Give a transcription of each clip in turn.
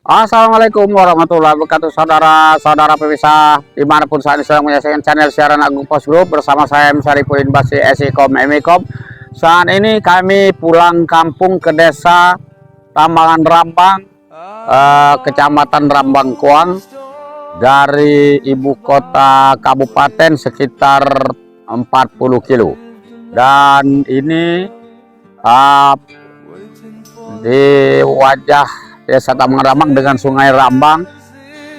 Assalamualaikum warahmatullahi wabarakatuh, saudara-saudara pemirsa dimanapun saat ini sedang menyaksikan channel siaran Agung Pos Group bersama saya Syarifudin Basri Esikom Emikom. Saat ini kami pulang kampung ke desa Tambangan Rambang, kecamatan Rambang Kuang, dari ibu kota kabupaten sekitar 40 kilo. Dan ini di wajah Desa Tambangan Rambang dengan Sungai Rambang.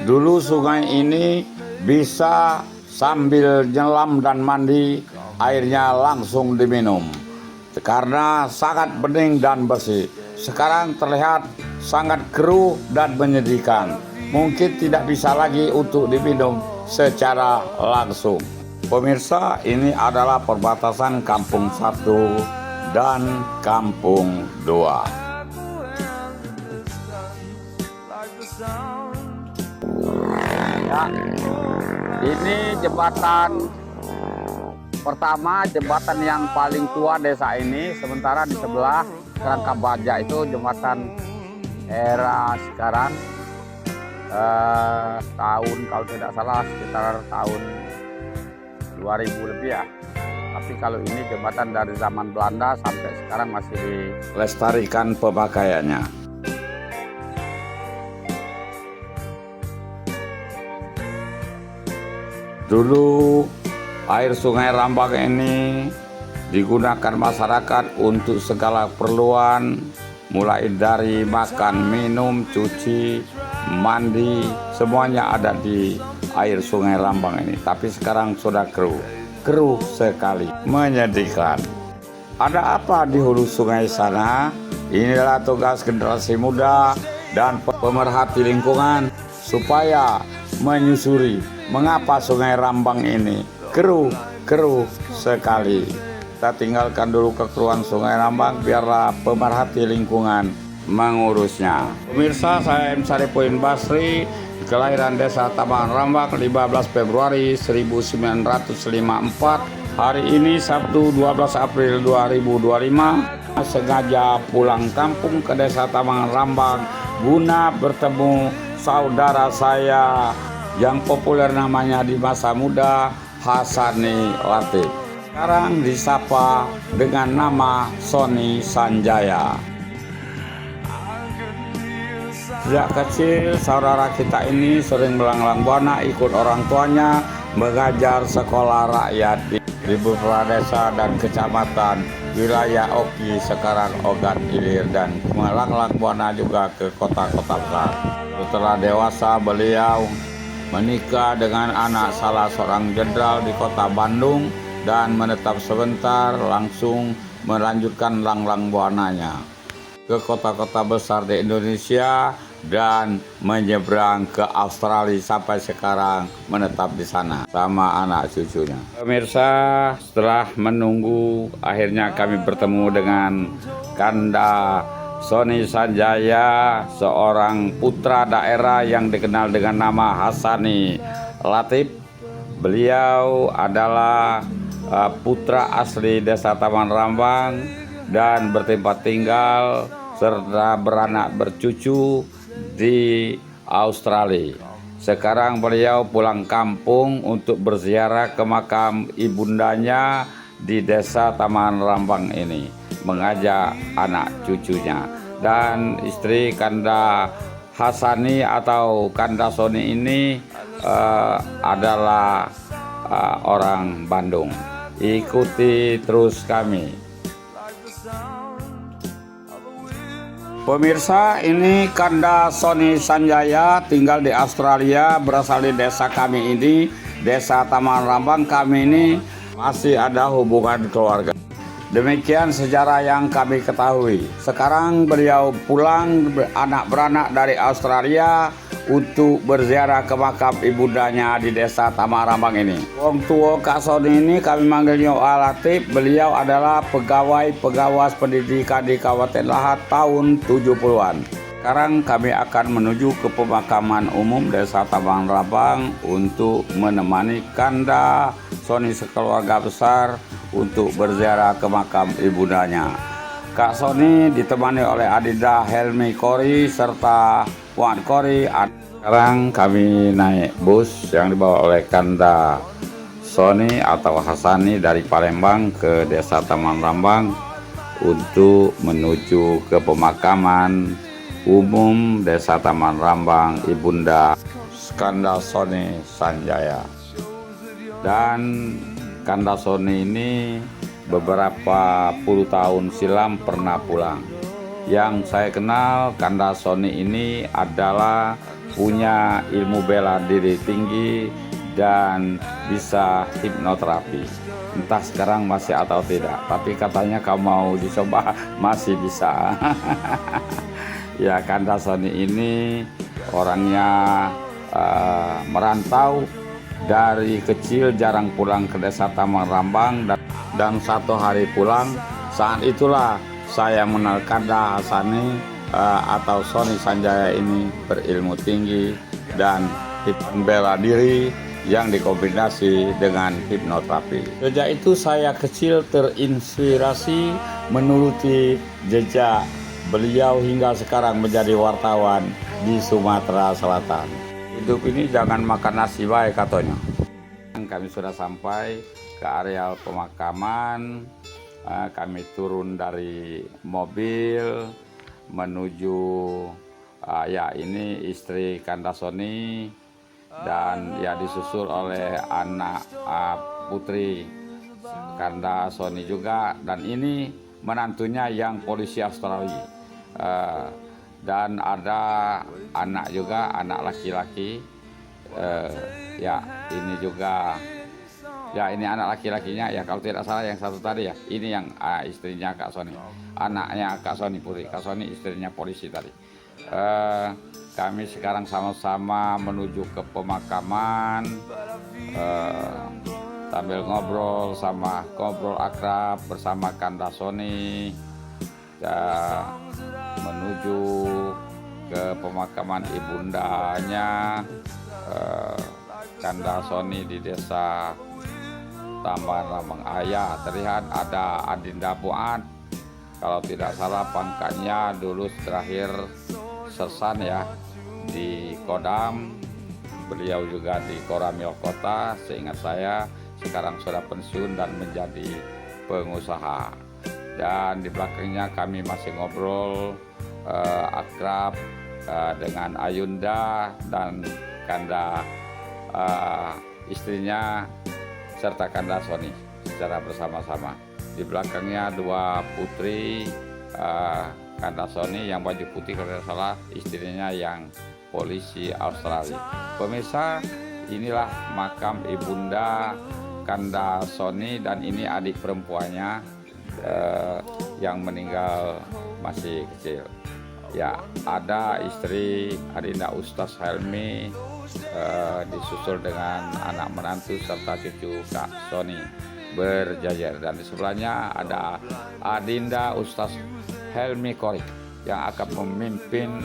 Dulu sungai ini bisa sambil nyelam dan mandi, airnya langsung diminum karena sangat bening dan bersih. Sekarang terlihat sangat keruh dan menyedihkan. Mungkin tidak bisa lagi untuk diminum secara langsung. Pemirsa, ini adalah perbatasan Kampung 1 dan Kampung 2. Ya, ini jembatan pertama, jembatan yang paling tua desa ini. Sementara di sebelah Kerangka Baja itu jembatan era sekarang, tahun kalau tidak salah sekitar tahun 2000 lebih ya. Tapi kalau ini jembatan dari zaman Belanda sampai sekarang masih dilestarikan pemakaiannya. Dulu air Sungai Rambang ini digunakan masyarakat untuk segala keperluan, mulai dari makan, minum, cuci, mandi, semuanya ada di air Sungai Rambang ini. Tapi sekarang sudah keruh sekali, menyedihkan. Ada apa di hulu sungai sana? Inilah tugas generasi muda dan pemerhati lingkungan supaya menyusuri mengapa Sungai Rambang ini keruh sekali. Kita tinggalkan dulu kekeruhan Sungai Rambang, biarlah pemerhati lingkungan mengurusnya. Pemirsa, saya Syarifudin Basri, kelahiran desa Tambangan Rambang 15 Februari 1954. Hari ini Sabtu 12 April 2025. Sengaja pulang kampung ke desa Tambangan Rambang guna bertemu saudara saya yang populer namanya di masa muda Hasani Latif. Sekarang disapa dengan nama Sony Sanjaya. Sejak kecil saudara kita ini sering melanglang buana ikut orang tuanya mengajar sekolah rakyat di beberapa desa dan kecamatan wilayah Oki, sekarang Ogan Ilir, dan melanglang buana juga ke kota-kota besar. Setelah dewasa beliau menikah dengan anak salah seorang jenderal di kota Bandung dan menetap sebentar, langsung melanjutkan langlang buananya ke kota-kota besar di Indonesia dan menyeberang ke Australia sampai sekarang menetap di sana sama anak cucunya. Pemirsa, setelah menunggu akhirnya kami bertemu dengan Kanda Sony Sanjaya, seorang putra daerah yang dikenal dengan nama Hasani Latif. Beliau adalah putra asli desa Tambangan Rambang dan bertempat tinggal serta beranak bercucu di Australia. Sekarang beliau pulang kampung untuk berziarah ke makam ibundanya di desa Tambangan Rambang ini, mengajak anak cucunya. Dan istri Kanda Hasani atau Kanda Sony ini adalah orang Bandung. Ikuti terus kami. Pemirsa, ini Kanda Sony Sanjaya tinggal di Australia, berasal di desa kami ini, desa Tambangan Rambang. Kami ini masih ada hubungan keluarga. Demikian sejarah yang kami ketahui. Sekarang beliau pulang anak beranak dari Australia untuk berziarah ke makam ibundanya di desa Tambangan Rambang ini. Wong tua Kak Sony ini kami manggilnya Latif. Beliau adalah pegawai pengawas pendidikan di Kabupaten Lahat tahun 70-an. Sekarang kami akan menuju ke pemakaman umum desa Tambangan Rambang untuk menemani Kanda Sony sekeluarga besar untuk berziarah ke makam ibundanya. Kak Sony ditemani oleh Adinda Helmi Kori serta Wan Kori. Sekarang kami naik bus yang dibawa oleh Kanda Sony atau Hasani dari Palembang ke Desa Taman Rambang untuk menuju ke pemakaman umum Desa Taman Rambang Ibunda Kanda Sony Sanjaya. Dan Kanda Sony ini beberapa puluh tahun silam pernah pulang. Yang saya kenal Kanda Sony ini adalah punya ilmu bela diri tinggi dan bisa hipnoterapi. Entah sekarang masih atau tidak, tapi katanya kalau mau dicoba masih bisa. Ya, Kanda Sony ini orangnya merantau dari kecil, jarang pulang ke Desa Taman Rambang, dan satu hari pulang. Saat itulah saya mengenal Kanda Hasani atau Sony Sanjaya ini berilmu tinggi dan bela diri yang dikombinasi dengan hipnoterapi. Sejak itu saya kecil terinspirasi menuruti jejak beliau hingga sekarang menjadi wartawan di Sumatera Selatan. Hidup ini jangan makan nasi baik katanya. Kami sudah sampai ke areal pemakaman. Kami turun dari mobil menuju ya ini istri Kanda Sony dan ya disusul oleh anak putri Kanda Sony juga, dan ini menantunya yang polisi Australia. Dan ada anak juga, anak laki-laki. Ya ini juga, ya ini anak laki-lakinya ya kalau tidak salah yang satu tadi ya. Ini yang istrinya Kak Sony, anaknya Kak Sony, putri Kak Sony, istrinya polisi tadi. Kami sekarang sama-sama menuju ke pemakaman sambil ngobrol akrab bersama Kanda Sony. Menuju ke pemakaman ibundanya Kanda Sony di Desa Taman Rambang. Terlihat ada Adinda Puat, kalau tidak salah pangkatnya dulu terakhir sersan ya di Kodam. Beliau juga di Koramil Kota, seingat saya. Sekarang sudah pensiun dan menjadi pengusaha. Dan di belakangnya kami masih ngobrol akrab dengan Ayunda dan Kanda istrinya serta Kanda Sony secara bersama-sama. Di belakangnya dua putri Kanda Sony, yang baju putih kalau tidak salah istrinya yang polisi Australia. Pemirsa, inilah makam ibunda Kanda Sony, dan ini adik perempuannya yang meninggal masih kecil. Ya, ada istri Adinda Ustaz Helmi, disusul dengan anak menantu serta cucu Kak Sony berjajar, dan di sebelahnya ada Adinda Ustaz Helmi Kori yang akan memimpin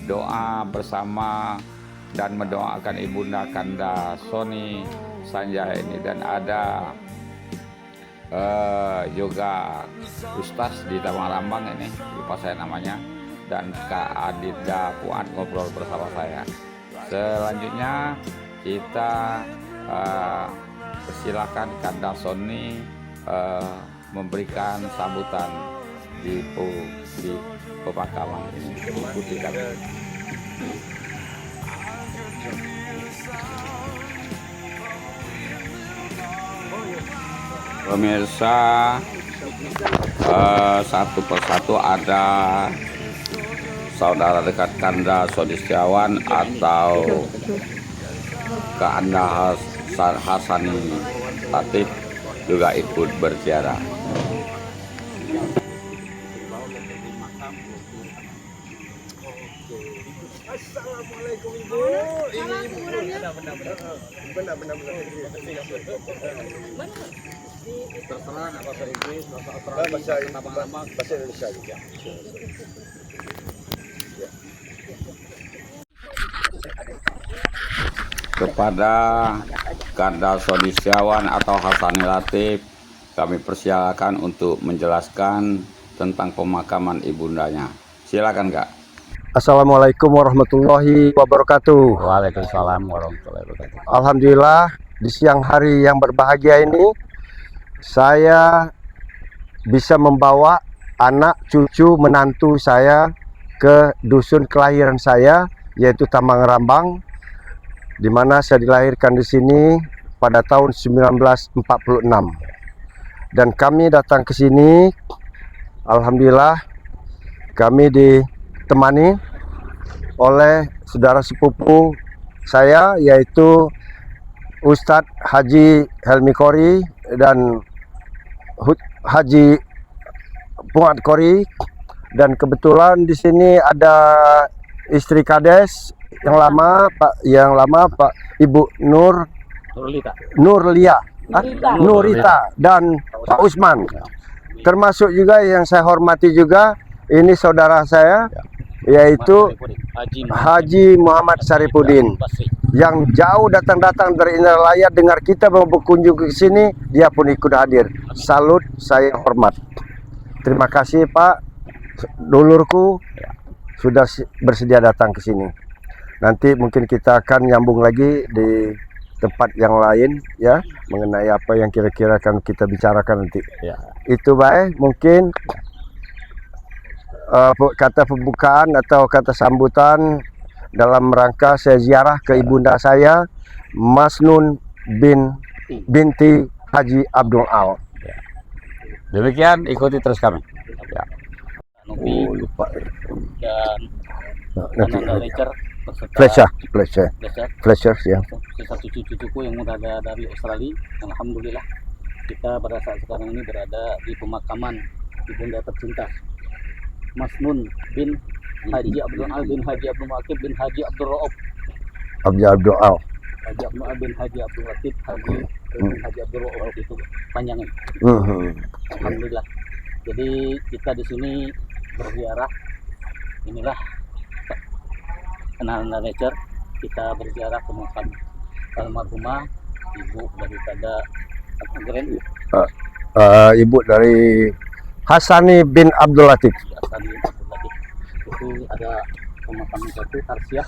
doa bersama dan mendoakan ibunda Kanda Sony Sanjaya ini. Dan ada juga Ustaz di Taman Rambang ini, lupa saya namanya, dan Kak Adinda Puat ngobrol bersama saya. Selanjutnya kita persilakan Kanda Sony memberikan sambutan di pemakaman ini. Ikuti kami. Pemirsa, satu persatu ada saudara dekat Kanda Sony Setiawan atau Kak Anda Hasani Latif juga ikut berziarah. Assalamualaikum Ibu. Ini benar. Terserah nggak bahasa Inggris, bahasa bahasa Indonesia juga. Kepada Kanda Sony Setiawan atau Hasani Latif, kami persilakan untuk menjelaskan tentang pemakaman ibundanya. Silakan Kak. Assalamualaikum warahmatullahi wabarakatuh. Waalaikumsalam warahmatullahi wabarakatuh. Alhamdulillah, di siang hari yang berbahagia ini saya bisa membawa anak, cucu, menantu saya ke dusun kelahiran saya, yaitu Tambang Rambang, di mana saya dilahirkan di sini pada tahun 1946. Dan kami datang ke sini, alhamdulillah kami ditemani oleh saudara sepupu saya, yaitu Ustadz Haji Helmi Kori dan Haji Puat Kori, dan kebetulan di sini ada istri Kades yang lama, Pak Ibu Nurita dan Pak Usman. Termasuk juga yang saya hormati juga, ini saudara saya, yaitu Haji Muhammad Saripudin, yang jauh datang dari Indralaya dengar kita mau berkunjung ke sini, dia pun ikut hadir. Salut, saya hormat. Terima kasih Pak, dulurku sudah bersedia datang ke sini. Nanti mungkin kita akan nyambung lagi di tempat yang lain ya, mengenai apa yang kira-kira akan kita bicarakan nanti. Ya. Itu baik, mungkin kata pembukaan atau kata sambutan dalam rangka saya ziarah ke ibunda saya, Masnun binti Haji Abdul Al. Demikian, ikuti terus kami. Ya. Lupa. Dan Nanti Lecture beserta Flasher ya. sisa cucu-cucuku yang berada dari Australia. Alhamdulillah kita pada saat sekarang ini berada di pemakaman ibunda tercinta Masnun bin Haji Abdul Al bin Haji Abdul Wakib bin Haji Abdul Raub Abdul Al. Haji Abdul Al bin Haji Abdul Wakib Haji bin Haji Abdul Raub, itu panjangnya. Alhamdulillah. Jadi kita di sini berziarah, inilah kenalan nature, kita berziarah ke makam almarhumah ibu daripada Ibu dari Hasani bin Abdul Latif. Itu ada pemakaman satu Harsiah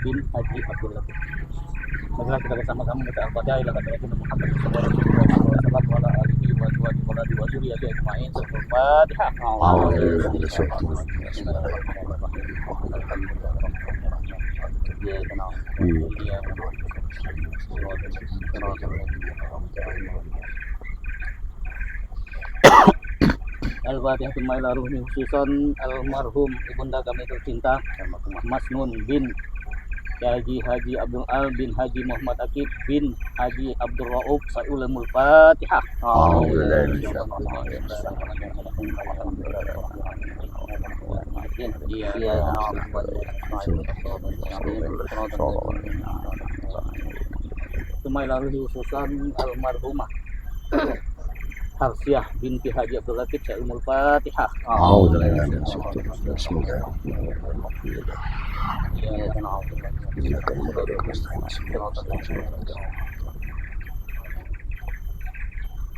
bin Haji Abdul Latif. Marilah kita bersama-sama baca Al-Fatihah ila hadratin Muhammad sallallahu alaihi Al-Fatihah ila ruhi khususan almarhum ibunda kami tercinta Masnun bin Haji Abdul Al bin Haji Muhammad Akib bin Haji Abdul Raub. Sa'ulamul Fatihah. Tumailaruhi khususan almarhumah Harsiah binti Haji Abdul Latif. Sa'ulamul Fatihah.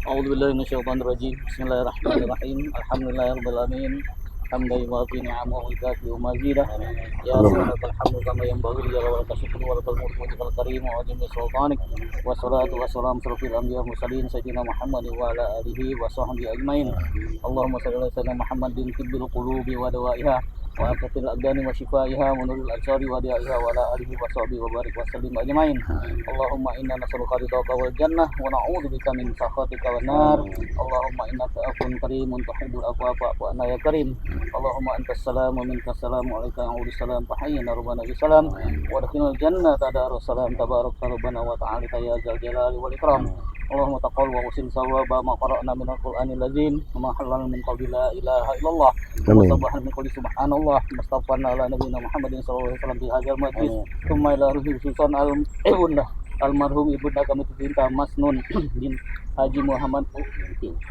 A'udzu billahi minasyaitonir rajim. Bismillahirrahmanirrahim. Alhamdulillahirabbil alamin. Hamdan yuwafi ni'amahu wa yukafi mazidah. Ya subhanakal hamdu kama yanbaghi li jalali syukri wa lakal mulku wa lakal karim wa ajmi sultanik. Wassalatu wassalamu ala asyrofil anbiya'i wal mursalin sayyidina Muhammadin wa ala alihi wa sahbihi ajmain. Allahumma shalli ala sayyidina Muhammadin tibbil qulubi wa dawaiha wa afatil abdani wa shifaiha wa nuril absari wa diaiha wa ala alihi wa sahbihi wa barik wa sallim ajmain. Allahumma inna nas'aluka ridhaka wal jannah wa na'udzubika min sakhatika wan nar. Allahumma innaka afuwwun karimun tuhibbul afwa fa'fu anna ya karim. Allahumma antas salam wa minkas salam wa alaika ya'udus salam tahayyana rabbana bisalam wa adkhilnal jannata darus salam tabarakta rabbana wa ta'ala ya zal jalali wal ikram. Allahumma taqabbal wa usin sawaba ma qara'na min al-Qur'anil azim wa ma halal min qawli la ilaha illallah wa subhana min qawli subhanallah mustaghfarna ala nabiyina Muhammadin sallallahu alaihi wasallam fi hadzal majlis. Tsumma ila ruhi khususan almarhum ibunda kami tercinta Masnun bin Haji Muhammad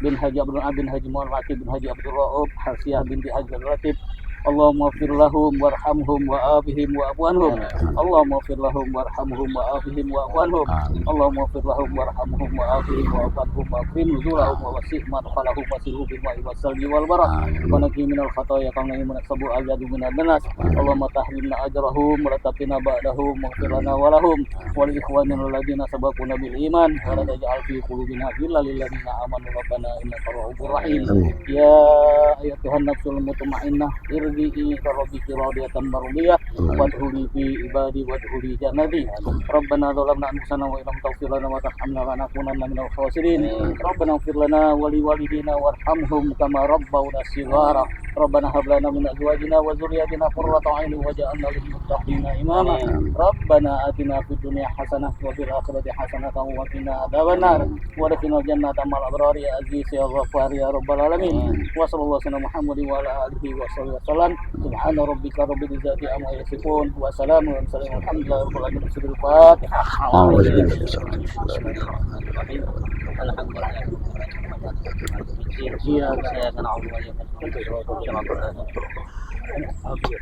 bin Haji Abdul Al bin Haji Muhammad Latif bin Haji Abdul Raub Harsiah binti Haji Abdul Latif. Allahumma fir lahum warhamhum wa'afihim wa'afu anhum. Allahumma fir lahum warhamhum wa'afihim wa'afu anhum. Allahumma fir lahum warhamhum wa'afihim wa'afu anhum wa'afihim nuzulahum wa wasi' madkhalahum wasi'hu bil ma'i wassalji wal barad wa naqi minal khataaya kama yunqabu al-yadu minad danas. Allahumma tahrimna ajrahum wa la taqina ba'dahum waghfir lana wa lahum wa li ikhwanina alladziina sabaquna bil iman wa la taj'al fi qulubina ghillan lil ladzina amanu rabbana innaka ra'ufur rahim. Ya ayyatuhan nafsul mutmainnah irji'i ila rabbiki radiyatan mardiyah wadkhuli fi ibadi wadkhuli jannati. Rabbana zalamna anfusana wa illam taghfir lana wa tarhamna lanakunanna minal khasirin. Rabbana ighfir lana wa liwalidina warhamhum kama rabbawna shighara. Rabbana hab lana min azwajina wa dzurriyyatina qurrata a'yunin waj'alna lil muttaqina imama. Rabbana atina fid dunya hasanah wa fil akhirati hasanah wa qina adzabannar. Wa adkhilna jannata ma'al abrar ya aziz ya ghaffar ya rabbal alamin. Wa sallallahu alaihi Muhammadin wa ala alihi wa sahbihi wasallam. Subhana rabbika rabbil izzati amma yasifun wa salamun alal mursalin walhamdulillahi rabbil alamin. Al-Fatihah.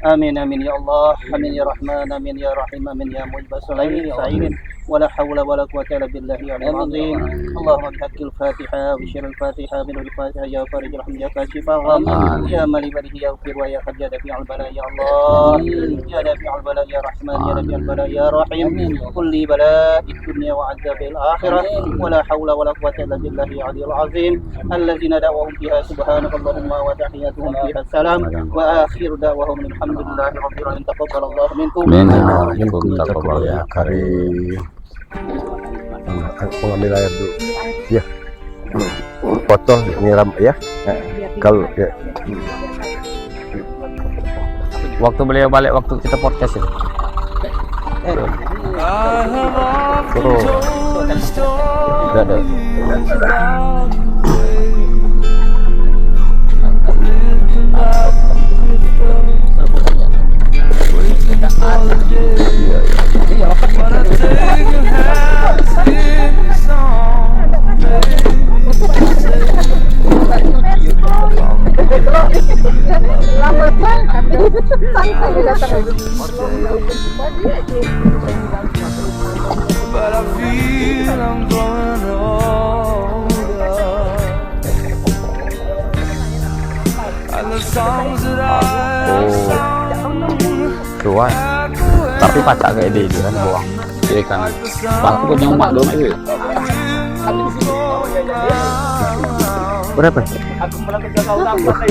Amin amin ya Allah, amin ya Rahman, amin ya Rahim, amin ya Mujibas Sa'ilin. ولا حول ولا قوة إلا بالله العلي العظيم. اللهم بحق الفاتحة وبشر الفاتحة من الفاتحة يا فارج الحمد يا كاشف الغم يا مالك بره يغفر ويا حد يا دافع البلاء يا الله يا دافع البلاء يا رحمن يا دافع البلاء يا رحيم. قل لي بلاء الدنيا وعذاب الآخرة ولا حول ولا قوة إلا بالله العلي العظيم. الذين دعوهم فيها سبحانك اللهم وتحياتهم فيها السلام وآخر دعوهم الحمد لله رب العالمين. تقبل الله منكم. Minkum taqabbal ya karim. Mengambil air dulu. Ya. Foto nyiram ya. Kalau ya. Waktu beliau balik waktu kita podcast itu. Terus. Tidak ada. But I feel I'm growing older, and the songs that I sung Tua. Tapi pacak kayak dia itu kan buang. Jadi kan. Aku punya emak dong itu. Berapa?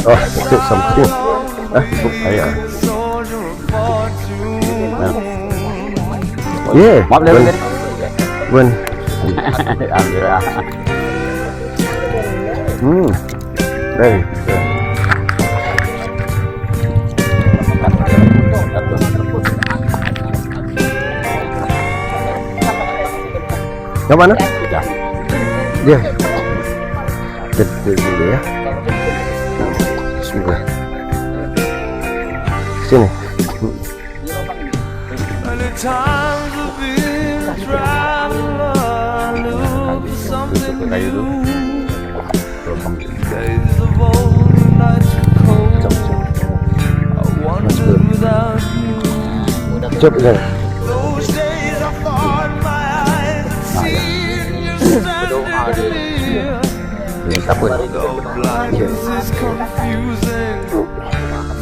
Oh, itu something. Ayo. Yeah, Maaf deh. Bun. Ambil ya. Baik. Yang mana? Dia. Detik dulu ya. Bismillah. Sini. many times I've been trying to look for something new. Days of old, nights were cold. I wandered without you. Cep ya. Those days I thought my eyes had seen you standing near. Though blindness is confusing,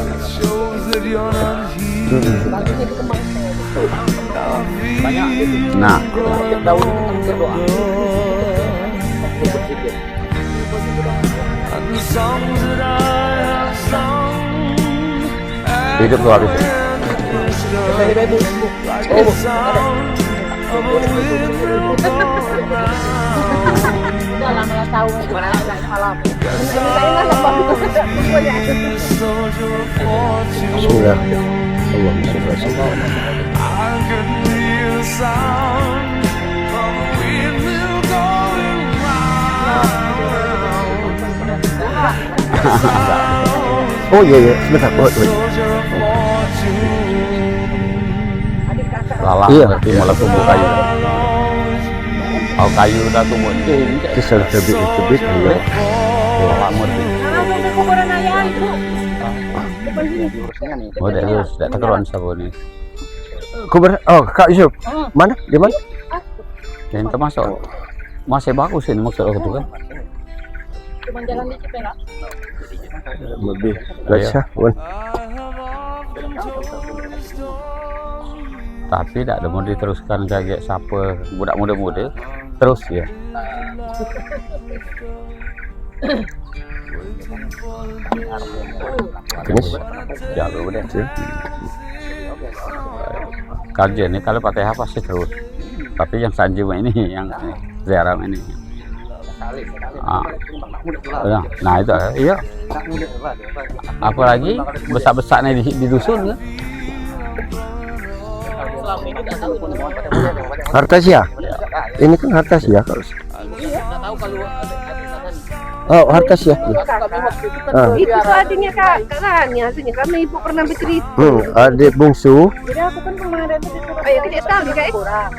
it shows that you're not here. Nah, And the songs that I have sung hidup tuh habis. like the sound of a windmill going round. The soldier of fortune, Bismillah. Allahumma sholli ala I can hear the sound of a windmill going round. The sound Oh iya iya, sebentar. Oh, soldier of fortune. Lalang Iya. berarti malah tumbuh kayu. Kalau kayu udah tumbuh itu Kisah lebih ya. lamur sih. diurusnya nih. Oh, tidak terkeruan sabun nih. Oh, Kak Yusuf. Mana? Di mana? Yang termasuk masih bagus ini maksud aku tuh kan. Cuma jalan di Cipera. Lebih. Baca. Tapi tidak ada mau diteruskan kayak siapa budak muda-muda terus ya. Finish. Ya udah sih. Kajian ini kalau Fatihah pasti terus. Tapi yang Sanjima ini yang Ziarah ini. Nah itu iya. Apalagi besar-besarnya di dusun kan. Selama ini nggak tahu Hartasia. Ini kan Hartasia kalau. nggak tahu kalau ada Oh, Hartasia. Itu tuh adiknya Kak Rani, aslinya karena ibu pernah bercerita. Adik bungsu. Jadi aku kan kemarin tuh disuruh kayak kecil sekali kayak kurang.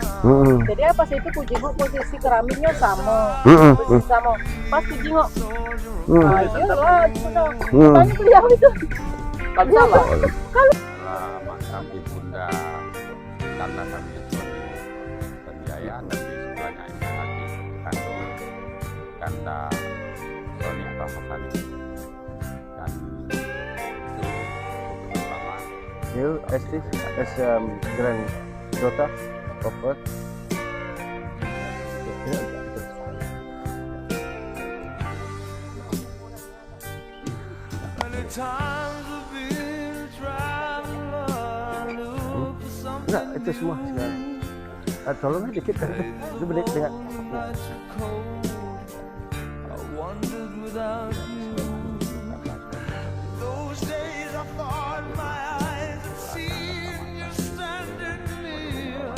Jadi apa sih itu kujenguk posisi keramiknya sama. Posisi sama. Pas kujenguk. Nah, itu loh, tanya beliau itu. nggak salah. Makam Ibunda karena kami Sanjaya dan di sebelahnya ini lagi kandung Kanda Sony atau Hasan dan itu pertama You as granddaughter of what? Many times we've been trying to look for something Enggak, itu semua sekarang. Tolongnya dikit kan. Itu benar dengan that you're cold. I wondered without you. Those days I thought my eyes had seen you standing near.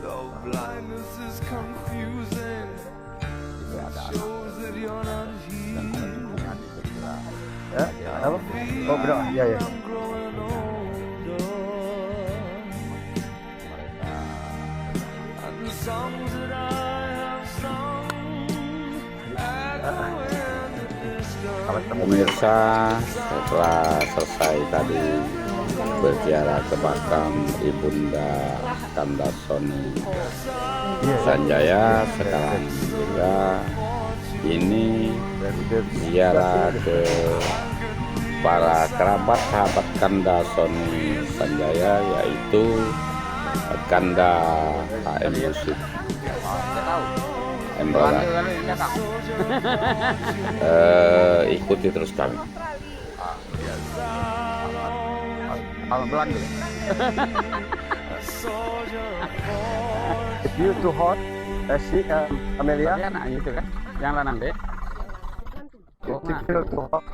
Though blindness is confusing, it shows that you're not here. apa? Oh, bro. Ya, ya. I'm growing older, and the songs that I have sung echo in the distance. pemirsa, setelah selesai tadi berziarah ke makam Ibunda Kanda Sony Sanjaya, sekarang juga ini ziarah ke para kerabat sahabat Kanda Sony Sanjaya, yaitu Kanda HM Yusuf Embara. Ikuti terus kami. If you too hot, see Amelia. Anaknya itu kan, yang lanang deh. If you feel too hot,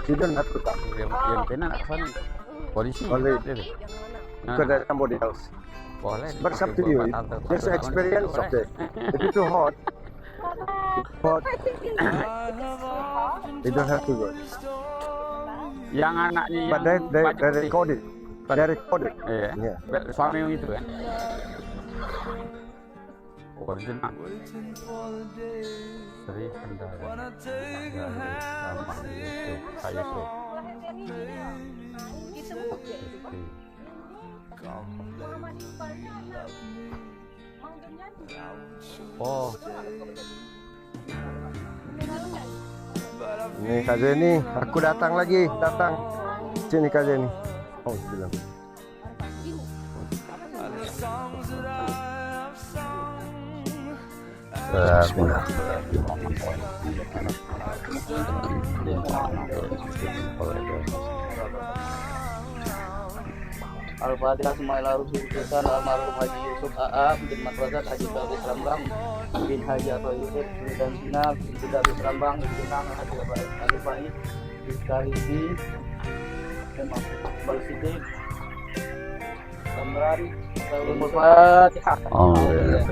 you don't have to come. Yang kena nak Sony. Polisi. Only Nah, because there's somebody else. boleh. But it's up to you. Just experience of it. If it's too hot, you don't have to go. Yang anaknya yang But they baju putih. record it. They record it. Iya. Yeah. Suami yang itu kan. Original. Seri Kendara. Sama Yusuf, Pak Yusuf. Isti. Oh, Nih Kak Zeni, aku datang lagi, datang. Sini Kak Zeni. Oh, bilang. Al-Fatihah Ismail Sultan almarhum Haji Yusuf AA bin Madrasah Haji Abdul Rambang bin Haji Atau Yusuf dan Sina bin Abdul Rambang bin Nang Haji Abdul Faiz bin Karisi dan Bal Sidik Samrari Al-Fatihah. oh iya.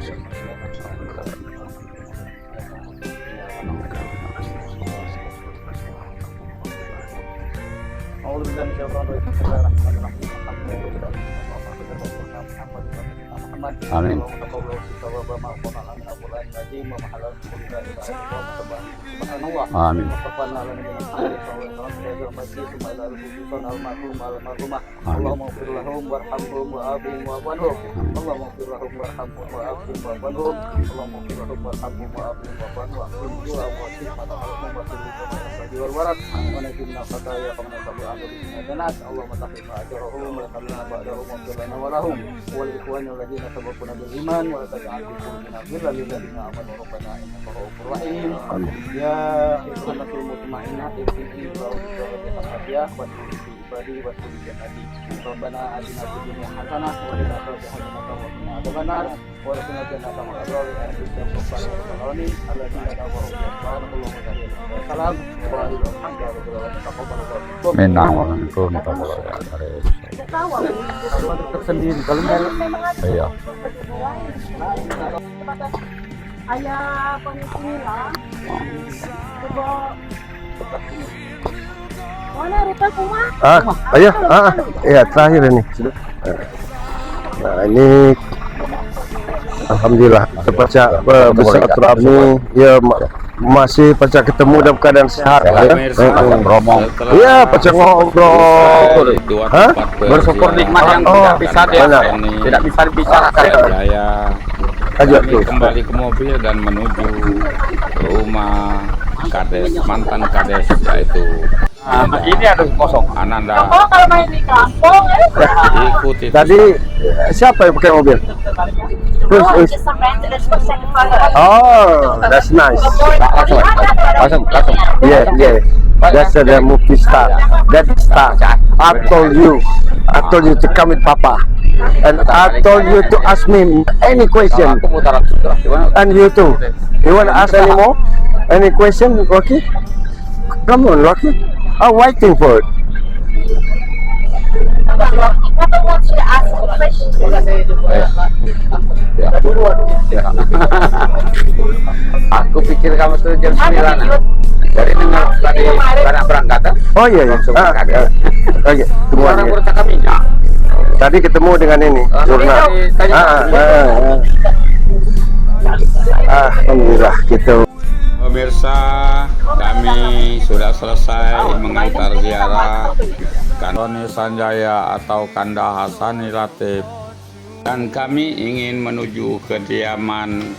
Bismillahirrahmanirrahim. Amin. Amin. Allahumma ighfir lahum warhamhum wa'afihim wa'fu anhum. Allahumma ighfir lahum warhamhum wa'afihim wa'fu anhum. Allahumma ighfir lahum warhamhum wa'afihim wa'fu anhum. Wa wasif mata'alhum wa sallallahu wal warat wa najibna khataya qamna tabi'atu bi'adanat. Allahumma taqim ajrahum wa qamna ba'dahum wa qilana wa lahum wal ikhwan alladhina sabaquna bil iman wa la taj'al fi qulubina ghillan lil ladzina amanu rabbana innaka ra'ufur rahim. Ya ayyuhal mutma'innah ibni wa ya wa ibadi wa jannati. Rabbana atina fid dunya hasanah wa fil akhirati hasanah wa qina adzabannar wa qina jannata ma'al abrar salam wa alhamdulillah. Menanggung Tersendiri kalau iya. Ayah kondisi lah. Coba. Mana rute rumah? Ayo, ya terakhir ini. Nah ini, alhamdulillah terpecah bersilaturahmi, ya masih pecah ketemu dalam keadaan sehat. Romong. Iya, pecah ngobrol. Hah? Bersyukur nikmat yang tidak bisa tidak bisa dibicarakan. Saya kembali ke mobil dan menuju rumah kades, mantan kades, yaitu ini ada kosong. Ananda. Oh, kalau main di kampung Ikuti Tadi siapa yang pakai mobil? Terus, just a rent that's for second father. oh, that's nice. langsung. Yeah. That's the movie star. That star. I told you to come with Papa, and I told you to ask me any question. Aku putaran sutra. And you too. You want to ask any more? Any question, Rocky? Come on, Rocky. I'm waiting for it. Papa wants you to ask a question. Aku pikir kamu sudah jam 9. Jadi dengar tadi barang berangkat. Oh iya. Oke, ketemu Orang lagi. bercakap minyak. Tadi ketemu dengan ini, jurnal. Alhamdulillah gitu. Pemirsa, kami sudah selesai mengantar ziarah Kandoni Sanjaya atau Kanda Hasani Latif, dan kami ingin menuju kediaman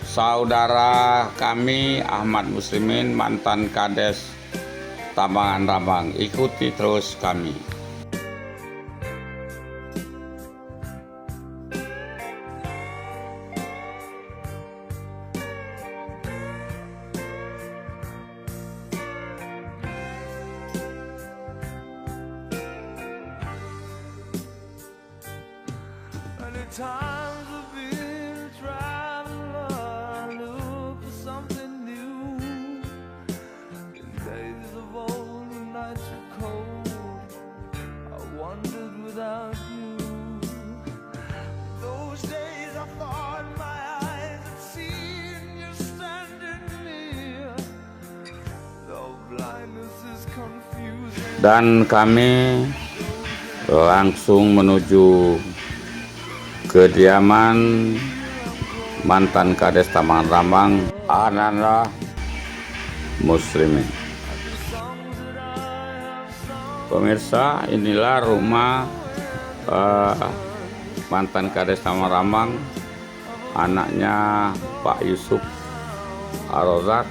saudara kami Ahmad Muslimin, mantan Kades Tambangan Rambang. Ikuti terus kami. Many times I've been a traveler, look for something new. In days of old, the nights were cold, I wandered without you. Those days I thought my eyes had seen you standing near. Though blindness is confusing. Dan kami langsung menuju kediaman mantan Kades Tambangan Rambang Ananda Muslimin. Pemirsa, inilah rumah mantan Kades Tambangan Rambang, anaknya Pak Yusuf Arozak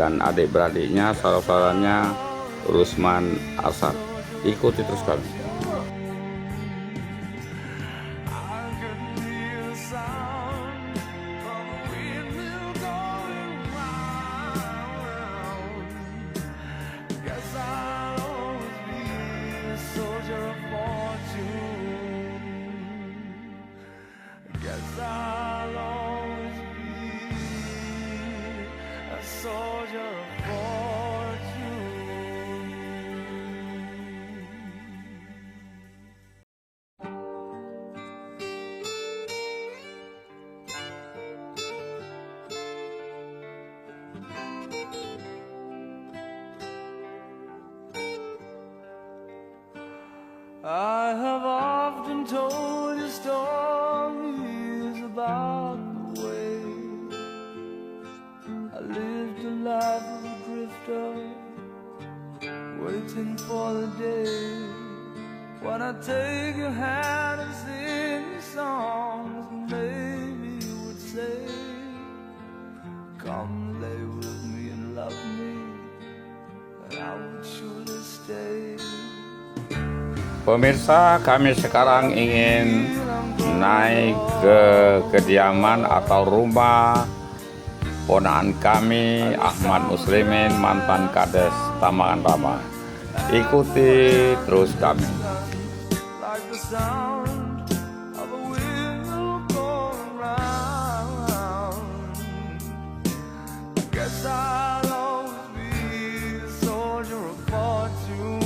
dan adik-beradiknya, saudara-saudaranya Rusman Asad. Ikuti terus kami. I have often for the day when I take your hand and sing you songs, and maybe you would say, come lay with me and love me, and I would surely stay. Pemirsa, kami sekarang ingin naik ke kediaman atau rumah ponakan kami, Ahmad Muslimin, mantan Kades Tamangan Rambang. Ikuti terus kami. Like the sound of a wheel going round. I guess I'll always be a soldier of fortune.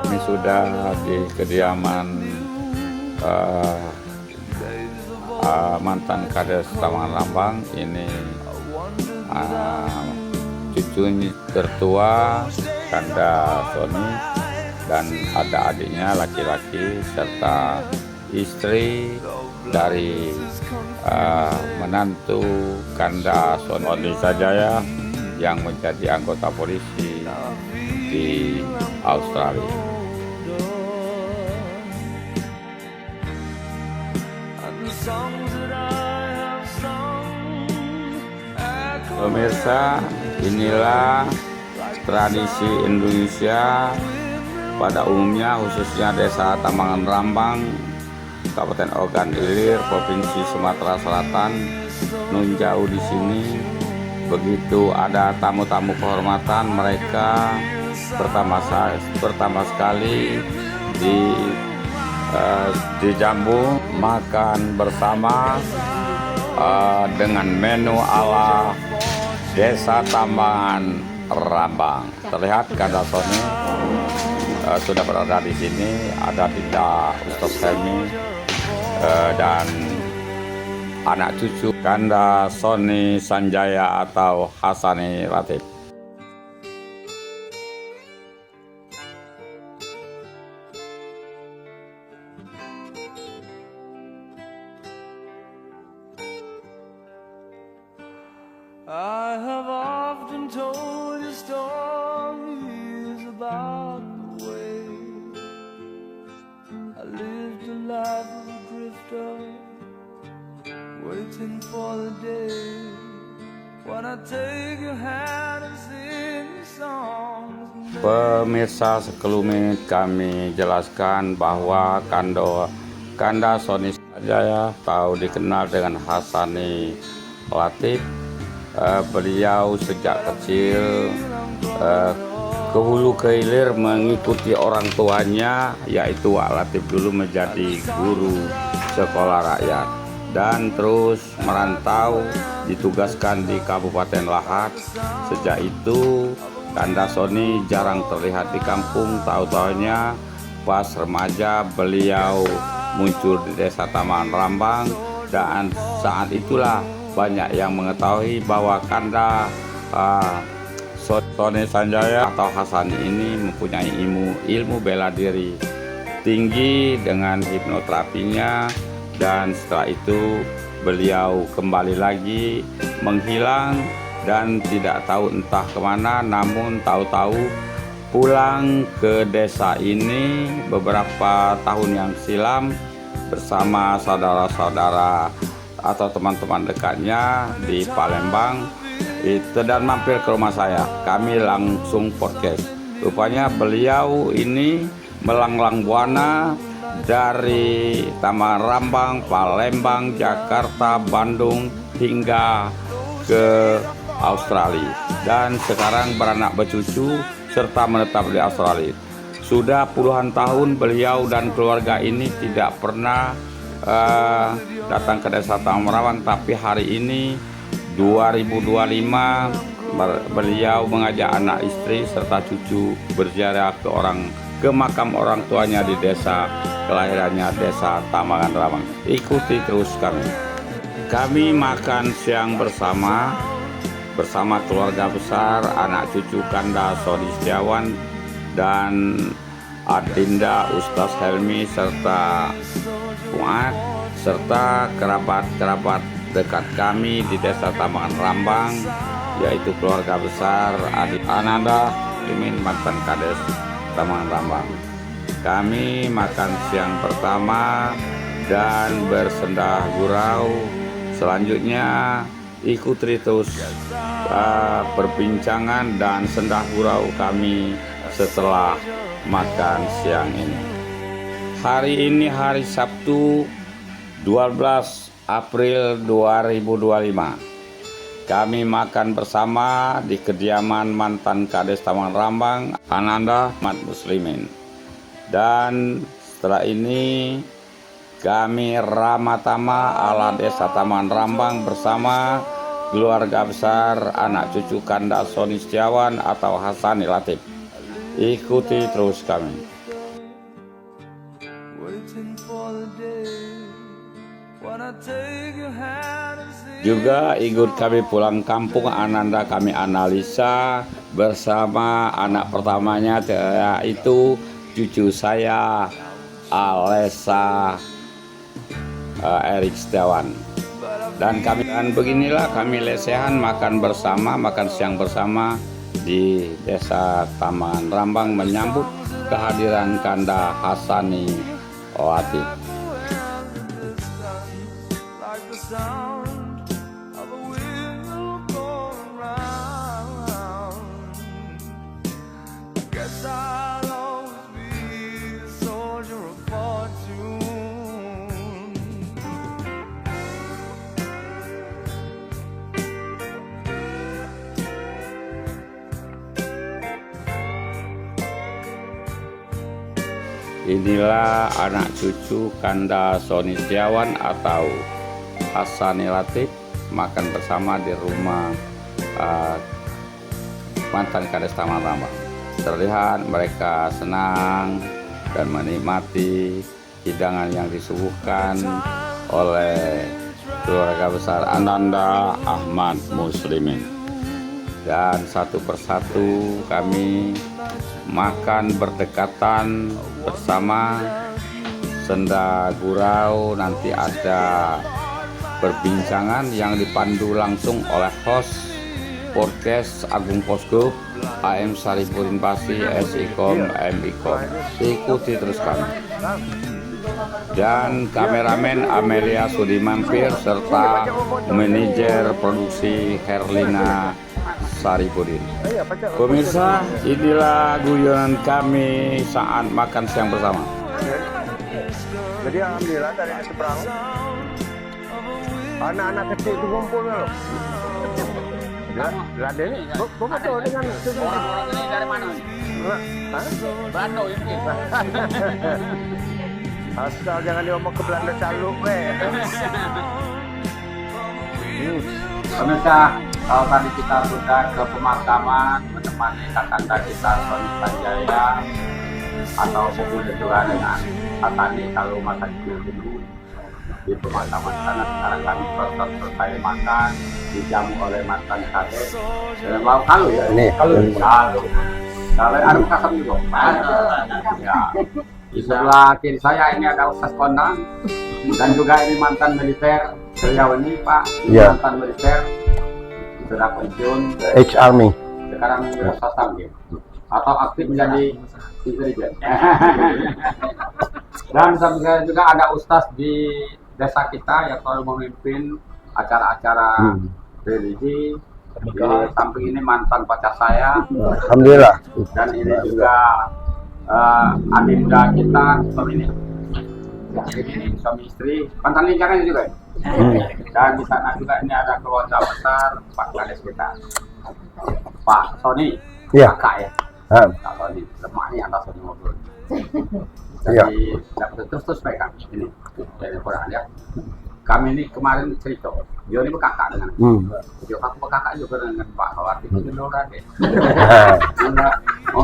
Ini sudah di kediaman mantan Kades Tamangan Rambang. Ini cucu tertua Kanda Sony, dan ada adiknya laki-laki serta istri dari menantu Kanda Sony Sanjaya yang menjadi anggota polisi di Australia. Pemirsa, inilah tradisi Indonesia pada umumnya, khususnya Desa Tamangan Rambang, Kabupaten Ogan Ilir, Provinsi Sumatera Selatan. Nun jauh di sini, begitu ada tamu-tamu kehormatan, mereka pertama sekali dijamu makan bersama dengan menu ala Desa Tamangan Rambang. Terlihat Kanda Sony sudah berada di sini, ada Dinda Ustaz Helmi dan anak cucu Kanda Sony Sanjaya atau Hasani Latif. I have often told you stories about the way I lived a life of a drifter, waiting for the day when I take your hand and sing songs. Pemirsa, sekelumit kami jelaskan bahwa Kanda Sony Sanjaya atau dikenal dengan Hasani Latif. Beliau sejak kecil ke hulu ke hilir mengikuti orang tuanya, yaitu Wak Latif dulu menjadi guru sekolah rakyat, dan terus merantau ditugaskan di Kabupaten Lahat. Sejak itu Kanda Sony jarang terlihat di kampung. Tahu-tahunya pas remaja beliau muncul di Desa Tamangan Rambang, dan saat itulah banyak yang mengetahui bahwa Kanda Sony Sanjaya atau Hasani ini mempunyai ilmu bela diri tinggi dengan hipnoterapinya, dan setelah itu beliau kembali lagi menghilang dan tidak tahu entah kemana. Namun tahu-tahu pulang ke desa ini beberapa tahun yang silam bersama saudara-saudara atau teman-teman dekatnya di Palembang itu, dan mampir ke rumah saya. Kami langsung podcast. Rupanya beliau ini melanglang buana dari Tamangan Rambang, Palembang, Jakarta, Bandung hingga ke Australia, dan sekarang beranak bercucu serta menetap di Australia. Sudah puluhan tahun beliau dan keluarga ini tidak pernah datang ke Desa Tamangan Rambang, tapi hari ini 2025 Beliau mengajak anak istri serta cucu berziarah ke makam orang tuanya di desa kelahirannya, Desa Tamangan Rambang. Ikuti terus kami. Kami makan siang bersama keluarga besar, anak cucu Kanda Soni Setiawan dan Adinda Ustaz Helmi serta Fuad serta kerabat-kerabat dekat kami di Desa Tamangan Rambang, yaitu keluarga besar Adik Ananda Limin, mantan Kades Tamangan Rambang. Kami makan siang pertama dan bersendah gurau. Selanjutnya ikuti terus perbincangan dan sendah gurau kami setelah makan siang ini. Hari ini hari Sabtu 12 April 2025. Kami makan bersama di kediaman mantan Kades Tamangan Rambang, Ananda Mat Muslimin. Dan setelah ini kami ramatama ala Desa Tamangan Rambang bersama keluarga besar anak cucu Kanda Soni Setiawan atau Hasani Latif. Ikuti terus kami. Juga ikut kami pulang kampung. Ananda kami analisa bersama anak pertamanya, yaitu cucu saya Alessa Erik Setiawan. Dan beginilah kami lesehan makan siang bersama di Desa Tamangan Rambang menyambut kehadiran Kanda Hasani Latif. Inilah anak cucu Kanda Soni Setiawan atau Hasani Latif makan bersama di rumah mantan Kades Tamangan Rambang. Terlihat mereka senang dan menikmati hidangan yang disuguhkan oleh keluarga besar Ananda Ahmad Muslimin. Dan satu persatu kami makan berdekatan bersama senda gurau. Nanti ada perbincangan yang dipandu langsung oleh host podcast Agung Posgub, AM Saripudin Pasi, SIKOM, MIKOM. Ikuti terus kami. Dan kameramen Amelia Sudimampir serta manajer produksi Herlina Saripudin. Pemirsa, inilah guyonan kami saat makan siang bersama. Jadi alhamdulillah dari seberang anak-anak kecil itu ngumpul loh. Laden, betul dengan Orang-orang ini dari mana? Belanda mungkin. Asal jangan diomong ke Belanda caluk, Pemirsa, kalau tadi kita sudah ke pemakaman menemani kakanda kita Soni Sanjaya atau populer juga dengan Hatani kalau makan dulu di pemakaman sana. Sekarang kami selesai makan dijamu oleh mantan Kades dengan lauk kalu ya. Ini Kalu. Kalau ada kasam juga. Ya. Di sebelah kiri saya ini ada Ustaz Kondang dan juga ini mantan militer beliau ini Pak, Ya. mantan militer sudah pensiun, H-Army. sekarang Satpam gitu, atau aktif menjadi intelijen. Dan samping juga ada Ustaz di desa kita yang selalu memimpin acara-acara religi. Di samping ini mantan pacar saya, Alhamdulillah. dan ini juga adinda kita suami ini. Ini suami istri, mantan linjangan juga. Dan di sana juga ini ada keluarga besar Pak Kades kita, Pak Soni, Iya. kakak ya, Ah, Pak Soni, lemahnya atas Soni ngobrol. Iya. Jadi dapat terus mereka ini dari kurang ya. kami ini kemarin cerita, dia ini berkakak dengan, dia aku berkakak juga dengan Pak Hawati itu orang deh,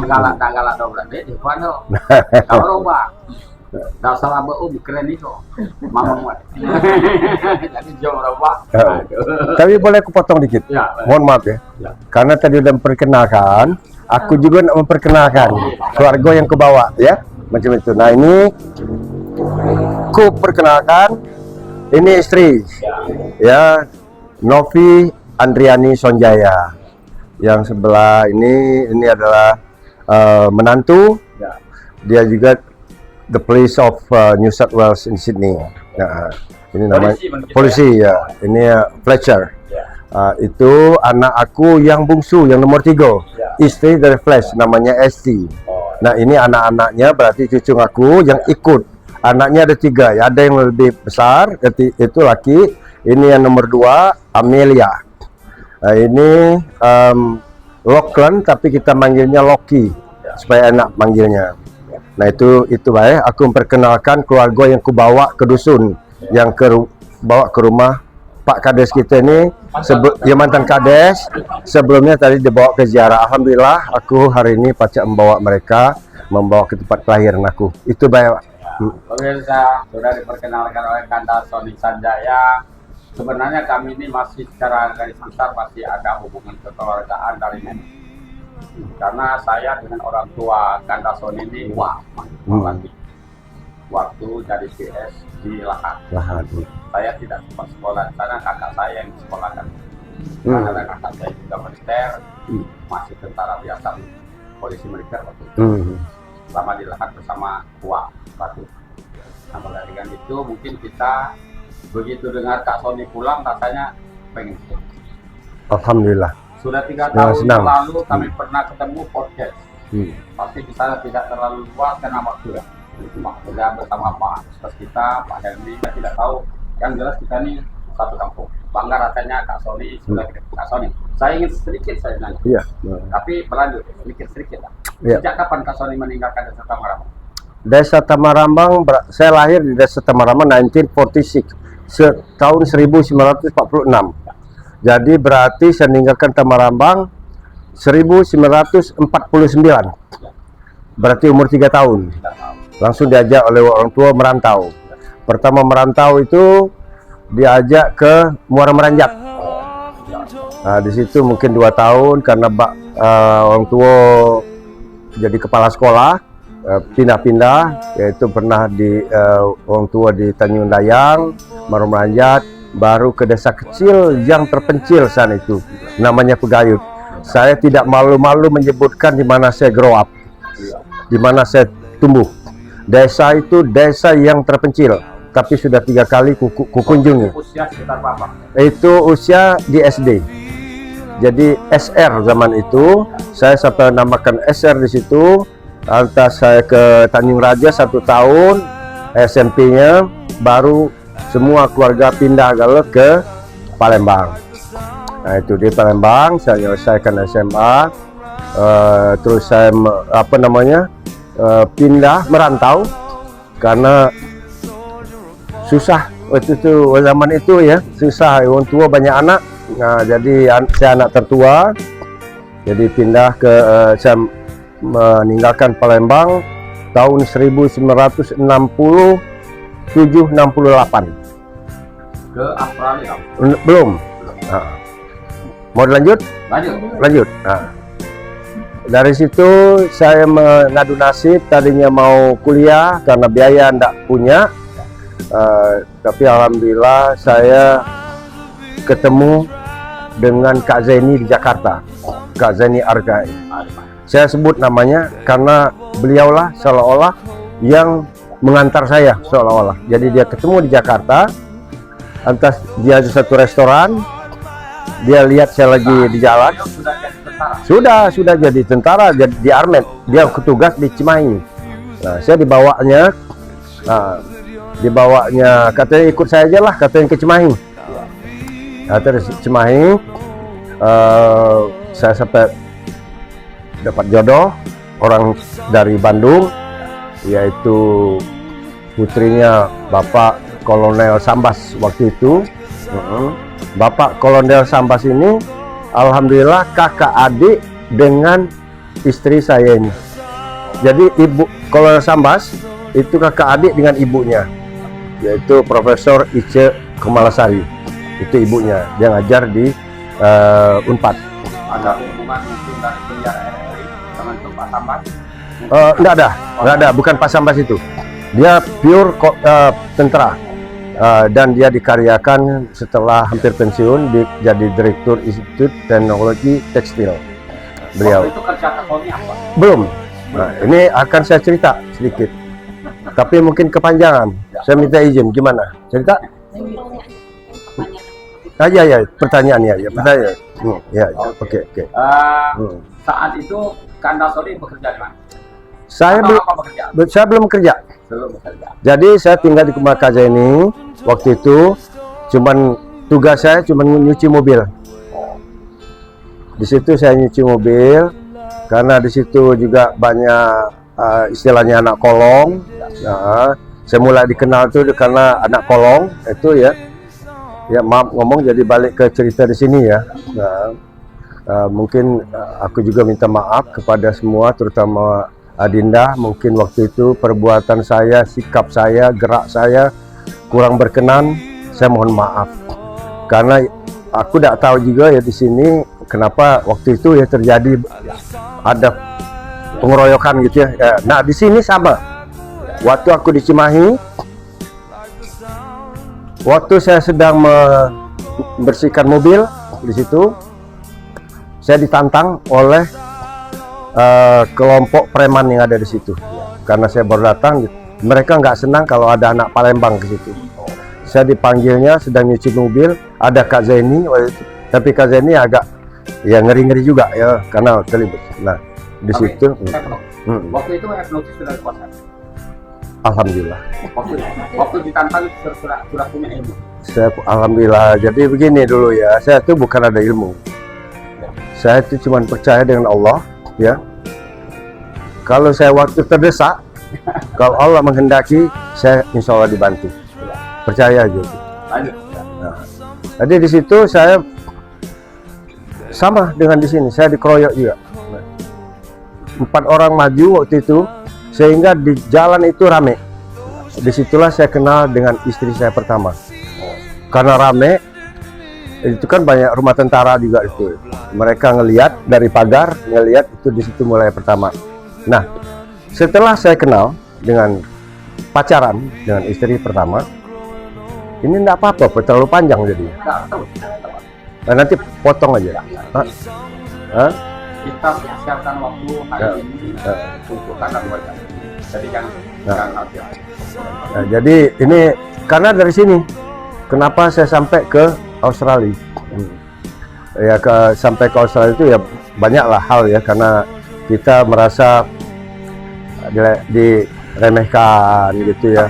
galak tak galak orang deh, di mana, kalau Pak, dasar apa keren itu, mamang Pak, jadi jauh Pak. Tapi boleh aku potong dikit, mohon maaf ya, karena tadi udah memperkenalkan, aku juga nak memperkenalkan keluarga yang kebawa ya, macam itu. Nah ini, ku perkenalkan. Ini istri, ya, Novi Andriani Sonjaya. Yang sebelah ini adalah menantu. Dia juga the police of New South Wales in Sydney. Nah, ini namanya polisi ya. Ini Fletcher. Itu anak aku yang bungsu, yang nomor 3. Istri dari Flash, namanya Esti. Nah ini anak-anaknya berarti cucu aku yang ikut. Anaknya ada 3, ya. Ada yang lebih besar, itu laki. Ini yang nomor 2, Amelia. Nah, ini Lachlan, tapi kita manggilnya Loki supaya enak manggilnya. Nah itu baik. Aku memperkenalkan keluarga yang kubawa ke dusun, yang bawa ke rumah Pak Kades kita ini, ya mantan Kades. Sebelumnya tadi dibawa ke ziarah. Alhamdulillah, aku hari ini pacak membawa mereka, membawa ke tempat kelahiran aku. Itu baik. Pemirsa, sudah diperkenalkan oleh Kanda Sony Sanjaya. Sebenarnya kami ini masih secara garis besar masih ada hubungan kekeluargaan dari nenek. Karena saya dengan orang tua Kanda Sony ini waktu jadi PS di Lahat. Saya tidak sempat sekolah di sana, kakak saya yang sekolahkan. Karena ada kakak saya juga militer, masih tentara biasa, polisi militer waktu itu. Lama di Lahat bersama tua Batu. Nah, dengan itu mungkin kita begitu dengar Kak Sony pulang rasanya pengen. Alhamdulillah. Sudah 3 tahun lalu kami pernah ketemu podcast. Pasti di sana tidak terlalu luas karena waktu ya. Sudah bersama Pak Ustaz kita, Pak Helmi, kita tidak tahu. Yang jelas kita ini satu kampung. Bangga rasanya Kak Sony sudah Kak Sony. Saya ingin sedikit saya nanya. Iya. Tapi berlanjut sedikit lah. Sejak kapan Kak Sony meninggalkan Desa Tamarambang? Desa Tamarambang, saya lahir di Desa Tamarambang 1946, tahun 1946. Jadi berarti saya meninggalkan Tamarambang 1949. Berarti umur 3 tahun. Langsung diajak oleh orang tua merantau. Pertama merantau itu diajak ke Muara Meranjat. Nah, di situ mungkin 2 tahun karena orang tua jadi kepala sekolah. Pindah-pindah, yaitu pernah di orang tua di Tanjung Dayang, Muara Meranjat, baru ke desa kecil yang terpencil sana itu, namanya Pegayut. Saya tidak malu-malu menyebutkan di mana saya grow up, di mana saya tumbuh. Desa itu desa yang terpencil, tapi sudah 3 kali kunjungi. Usia sekitar berapa? Itu usia di SD. Jadi SR zaman itu, saya sampai namakan SR di situ. Lantas saya ke Tanjung Raja 1 tahun, SMP-nya, baru semua keluarga pindah ke Palembang. Nah itu di Palembang saya menyelesaikan SMA, terus saya pindah merantau karena susah waktu itu, zaman itu ya susah, orang tua banyak anak. Nah jadi saya anak tertua, jadi pindah ke saya meninggalkan Palembang tahun 1967-68 ke Australia. Belum. Nah. Mau lanjut? Lanjut. Nah. Dari situ saya mengadu nasib, tadinya mau kuliah karena biaya ndak punya, tapi alhamdulillah saya ketemu dengan Kak Zaini di Jakarta, Kak Zaini Argai. Saya sebut namanya karena beliaulah seolah-olah yang mengantar saya seolah-olah. Jadi dia ketemu di Jakarta, lantas dia di satu restoran, dia lihat saya lagi di jalan. Sudah jadi tentara, jadi di Armet. Dia petugas di Cimahi. Nah, saya dibawanya, katanya ikut saya aja lah, katanya ke Cimahi. Katanya di Cimahi, saya sampai dapat jodoh orang dari Bandung, yaitu putrinya Bapak Kolonel Sambas waktu itu. Bapak Kolonel Sambas ini alhamdulillah kakak adik dengan istri saya ini. Jadi ibu Kolonel Sambas itu kakak adik dengan ibunya, yaitu Profesor Ice Kemalasari. Itu ibunya, dia ngajar di Unpad. Ada hubungan mungkin dari penjara RRI dengan Pak Sambas? Enggak ada, bukan Pak Sambas itu. Dia pure tentara. Dan dia dikaryakan setelah hampir pensiun jadi Direktur Institut Teknologi Tekstil. Beliau. Waktu itu kerja teknologi apa? Belum. Nah, ini akan saya cerita sedikit. Tapi mungkin kepanjangan. Saya minta izin, gimana? Cerita? Ya, pertanyaannya ya, pertanyaan. Ya, oke. Saat itu Kanda Sori bekerja di mana? Saya belum kerja. Belum bekerja. Jadi saya tinggal di Kumaka ini. Waktu itu tugas saya cuma nyuci mobil. Di situ saya nyuci mobil karena di situ juga banyak istilahnya anak kolong. Nah, saya mulai dikenal tuh karena anak kolong itu ya. Ya maaf ngomong jadi balik ke cerita di sini ya. Nah, mungkin aku juga minta maaf kepada semua terutama Adinda, mungkin waktu itu perbuatan saya, sikap saya, gerak saya kurang berkenan, saya mohon maaf. Karena aku tidak tahu juga ya di sini kenapa waktu itu ya terjadi ada pengeroyokan gitu ya. Nah di sini sama. Waktu aku di Cimahi, waktu saya sedang membersihkan mobil di situ, saya ditantang oleh kelompok preman yang ada di situ. Karena saya baru datang, mereka nggak senang kalau ada anak Palembang ke situ. Saya dipanggilnya sedang nyuci mobil, ada Kak Zaini, tapi Kak Zaini agak ya ngeri-ngeri juga ya karena terlibat. Nah di situ. Waktu itu hipnotis sudah kuasa. Alhamdulillah. Waktu ditantang sudah punya ilmu. Saya alhamdulillah. Jadi begini dulu ya, saya itu bukan ada ilmu. Saya itu cuma percaya dengan Allah ya. Kalau saya waktu terdesak, kalau Allah menghendaki, saya insya Allah dibantu. Percaya aja. Nah, jadi di situ saya sama dengan di sini, saya dikeroyok juga. 4 orang maju waktu itu, sehingga di jalan itu rame. Disitulah saya kenal dengan istri saya pertama. Karena rame, itu kan banyak rumah tentara juga itu. Mereka ngelihat dari pagar, ngelihat itu di situ mulai pertama. Nah, setelah saya kenal dengan pacaran dengan istri pertama, ini enggak apa-apa, terlalu panjang jadi. Nah, nanti potong aja. Kita siapkan waktu hari ini untuk tanggal 2 jam. Jadi jangan hati-hati. Nah, jadi ini karena dari sini, kenapa saya sampai ke Australia? Ya sampai ke Australia itu ya banyaklah hal ya, karena kita merasa diremehkan gitu ya.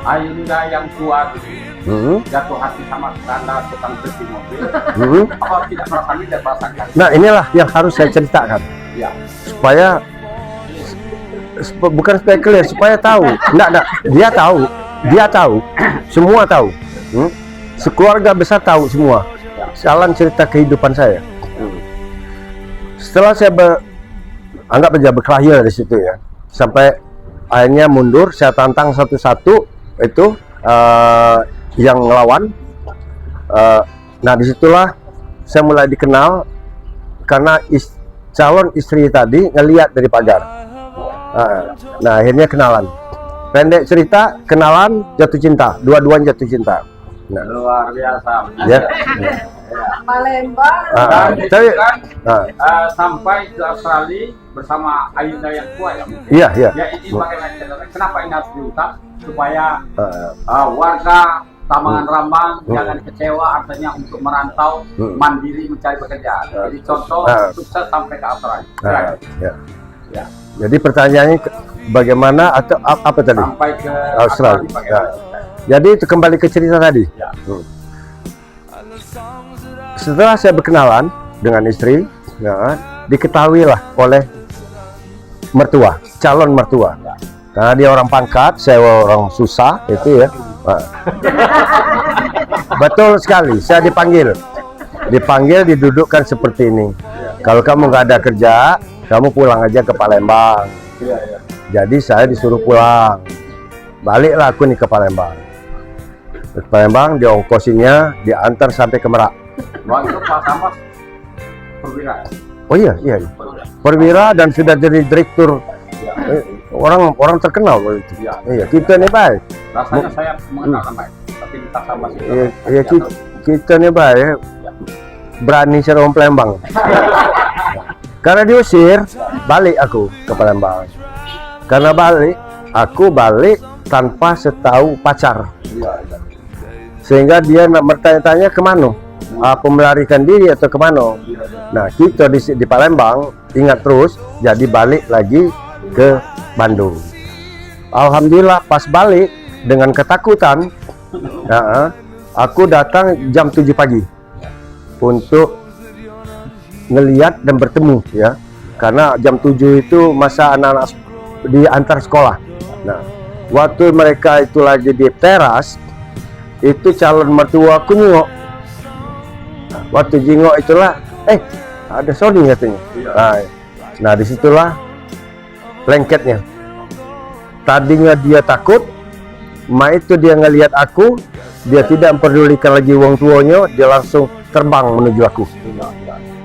Ayunda yang kuat jatuh hati sama Kanda tukang cuci mobil. Apa tidak merasakan? Nah inilah yang harus saya ceritakan ya. Supaya bukan supaya clear, supaya tahu. Enggak, dia tahu, semua tahu. Sekeluarga besar tahu semua. Jalan cerita kehidupan saya. Setelah saya anggap aja berkelahi di situ ya, sampai akhirnya mundur, saya tantang satu-satu itu yang ngelawan. Nah disitulah saya mulai dikenal karena calon istri tadi ngelihat dari pagar. Nah akhirnya kenalan. Pendek cerita, kenalan, jatuh cinta, dua-duanya jatuh cinta. Nah, luar biasa ya. Palembang. Sampai ke Australia bersama Ayunda yang kuat ya. Iya. Ya ini bagaimana? Kenapa ini harus diungkap supaya warga Tamangan Rambang jangan kecewa, artinya untuk merantau mandiri mencari pekerjaan. Jadi contoh sukses sampai ke Australia. Ya. Jadi pertanyaannya bagaimana atau apa tadi? Sampai ke Australia. Jadi itu kembali ke cerita tadi. Ya. Setelah saya berkenalan dengan istri, ya, diketahuilah oleh mertua, calon mertua. Karena dia orang pangkat, saya orang susah, itu ya, Nah. Betul sekali, saya dipanggil didudukkan seperti ini. Kalau kamu nggak ada kerja, kamu pulang aja ke Palembang. Jadi saya disuruh pulang, baliklah aku nih ke Palembang. Ke Palembang diongkosinnya, diantar sampai ke Merak. Waktu Pak Samas perwira. Oh iya, perwira dan sudah jadi direktur. Orang terkenal waktu itu. Iya, kita nih baik. Rasanya saya mengenal namanya, tapi di Pak Samas itu. Iya, kita nih baik. Berani serong Palembang. Karena diusir, balik aku ke Palembang. Karena aku balik tanpa setahu pacar. Sehingga dia nak bertanya-tanya kemana, apa melarikan diri atau kemana. Nah, kita di Palembang ingat terus, jadi balik lagi ke Bandung. Alhamdulillah pas balik dengan ketakutan, aku datang jam 7 pagi untuk ngelihat dan bertemu ya, karena jam 7 itu masa anak-anak diantar sekolah. Nah, waktu mereka itu lagi di teras, itu calon mertua aku nyengok. Waktu jengok itulah, ada Sony katanya. Nah disitulah lengketnya. Tadinya dia takut, itu dia ngelihat aku, dia tidak memperdulikan lagi uang tuanya, dia langsung terbang menuju aku.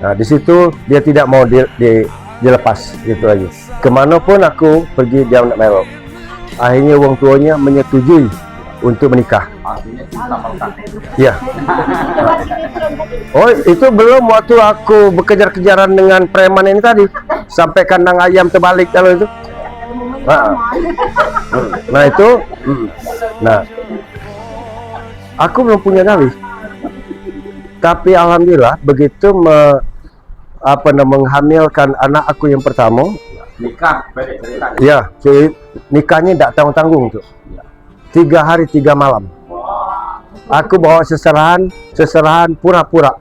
Nah di situ dia tidak mau dilepas gitu lagi. Kemanapun aku pergi dia nak melok. Akhirnya uang tuanya menyetujui untuk menikah. Ya. Oh itu belum waktu aku berkejar-kejaran dengan preman ini tadi, sampai kandang ayam terbalik kalau itu. Nah itu, nah aku belum punya gawe. Tapi alhamdulillah begitu menghamilkan anak aku yang pertama, Nikah, ya, nikahnya tidak tanggung-tanggung tuh. 3 hari 3 malam. Aku bawa seserahan pura-pura.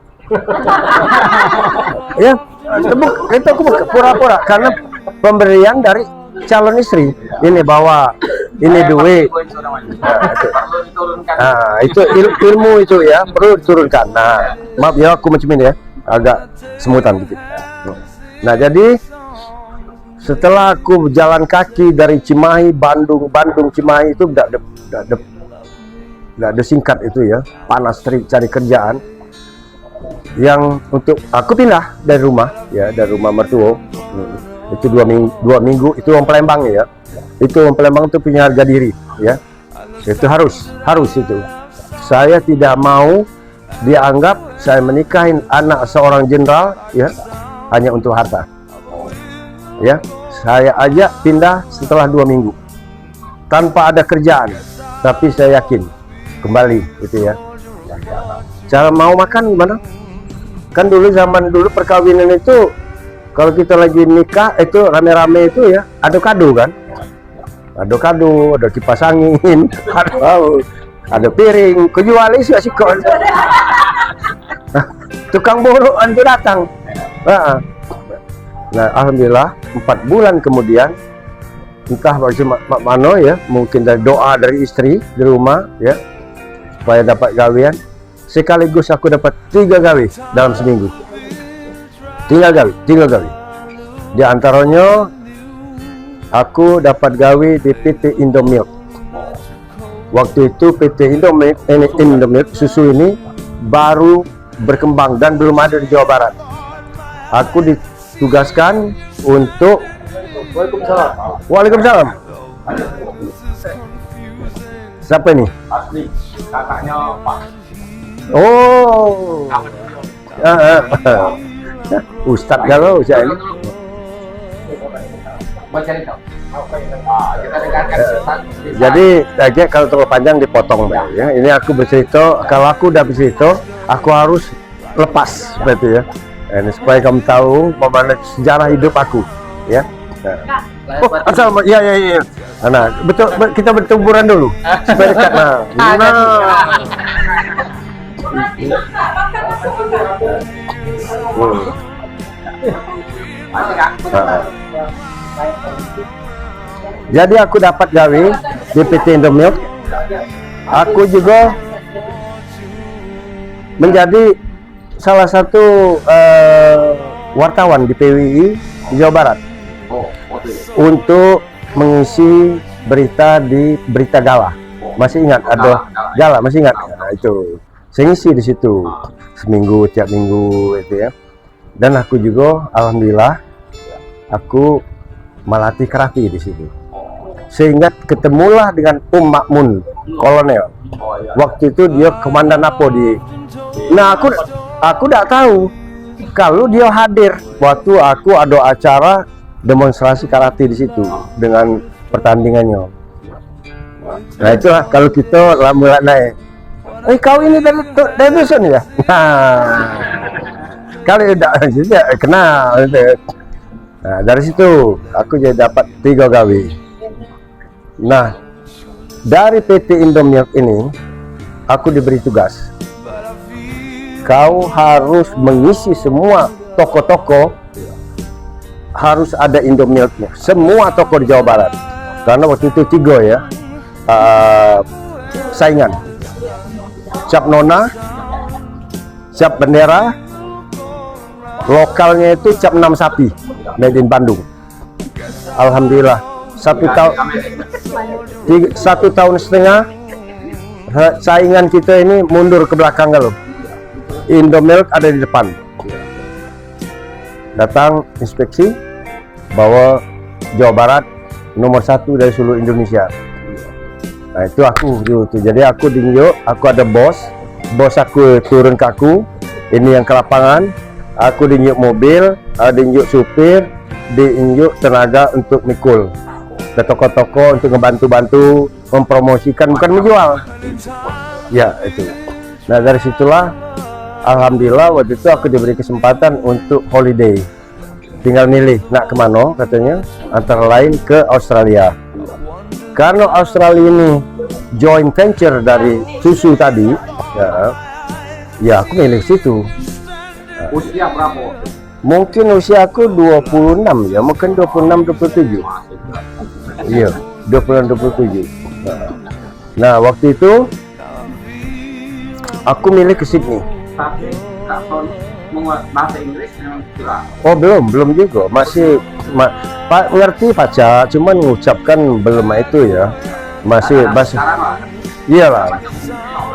Ya, itu aku pura-pura karena pemberian dari calon istri. Ini bawa, ini duit. Nah, itu ilmu itu ya, perlu diturunkan. Nah, maaf ya aku macam ini ya, agak semutan dikit. Nah, jadi setelah aku berjalan kaki dari Cimahi, Bandung Cimahi itu tidak ada singkat itu ya, panas cari kerjaan. Yang untuk aku pindah dari rumah ya, dari rumah mertua itu 2 minggu itu orang Palembang ya, itu orang Palembang itu punya harga diri ya, itu harus itu. Saya tidak mau dianggap saya menikahin anak seorang jenderal ya hanya untuk harta. Ya, saya ajak pindah setelah 2 minggu tanpa ada kerjaan, tapi saya yakin kembali itu ya. Cara mau makan gimana? Kan zaman dulu perkawinan itu kalau kita lagi nikah itu rame-rame itu ya, ado-kado kan, ado-kado, ada kipas angin, ada piring, kejual isi asikon. Tukang borok itu datang. Nah, alhamdulillah 4 bulan kemudian, entah bagaimana ya, mungkin dari doa dari istri di rumah ya, supaya dapat gawean. Sekaligus aku dapat 3 gawe dalam seminggu. 3 gawe. Di antaranya aku dapat gawe di PT Indomilk. Waktu itu PT Indomilk susu ini baru berkembang dan belum ada di Jawa Barat. Aku ditugaskan untuk Waalaikumsalam. Siapa ini? Asli, kakaknya Pak. Oh, Ustadz galau saya ini. Jadi aja kalau terlalu panjang dipotong ya. Ini aku bercerita, kalau aku udah bercerita, aku harus lepas seperti ya. Ini supaya kamu tahu bagaimana sejarah hidup aku, ya. Oh, asal ya. Nah, betul kita bertempuran dulu. Supaya dekat. Jadi aku dapat gawe di PT Indomilk aku juga menjadi salah satu wartawan di PWI di Jawa Barat untuk mengisi berita di Berita Gala. Masih ingat ada Gala, masih ingat? Nah, itu saya ngisi di situ seminggu, tiap minggu itu ya. Dan aku juga alhamdulillah aku melatih karate di situ. Sehingga ketemulah dengan Makmun, kolonel. Waktu itu dia komandan apa di. Nah, aku tidak tahu kalau dia hadir waktu aku ada acara demonstrasi karate di situ dengan pertandingannya. Nah, itulah kalau kita mulai naik. Kau ini dari dusun ya? Nah, kalau tidak kenal. Nah, dari situ aku jadi dapat 3 gawe. Nah, dari PT Indomilk ini aku diberi tugas. Kau harus mengisi semua toko-toko, harus ada Indomilknya. Semua toko di Jawa Barat. Karena waktu itu 3 ya saingan. Cap Nona, Cap Bendera, lokalnya itu Cap 6 Sapi, made in Bandung. Alhamdulillah 1 tahun setengah saingan kita ini mundur ke belakang kalau Indomilk ada di depan. Datang inspeksi bahwa Jawa Barat nomor 1 dari seluruh Indonesia. Nah, itu aku tuh. Jadi aku diinjuk, aku ada bos aku turun ke aku, ini yang ke lapangan, aku diinjuk mobil, diinjuk supir, diinjuk tenaga untuk mikul ke toko-toko untuk ngebantu-bantu mempromosikan, bukan menjual ya itu. Nah, dari situlah alhamdulillah waktu itu aku diberi kesempatan untuk holiday, tinggal milih nak kemana katanya, antara lain ke Australia. Karena Australia ini joint venture dari susu tadi, ya aku milih situ. Usia berapa? Mungkin usia aku 26 ya, mungkin 26-27. Iya, 26-27. Nah, waktu itu aku milih ke Sydney. Tapi Kak Son menguat bahasa Inggris yang curang. Oh, belum juga, masih ngerti baca, cuman mengucapkan belum itu ya, masih bahasa. Iyalah,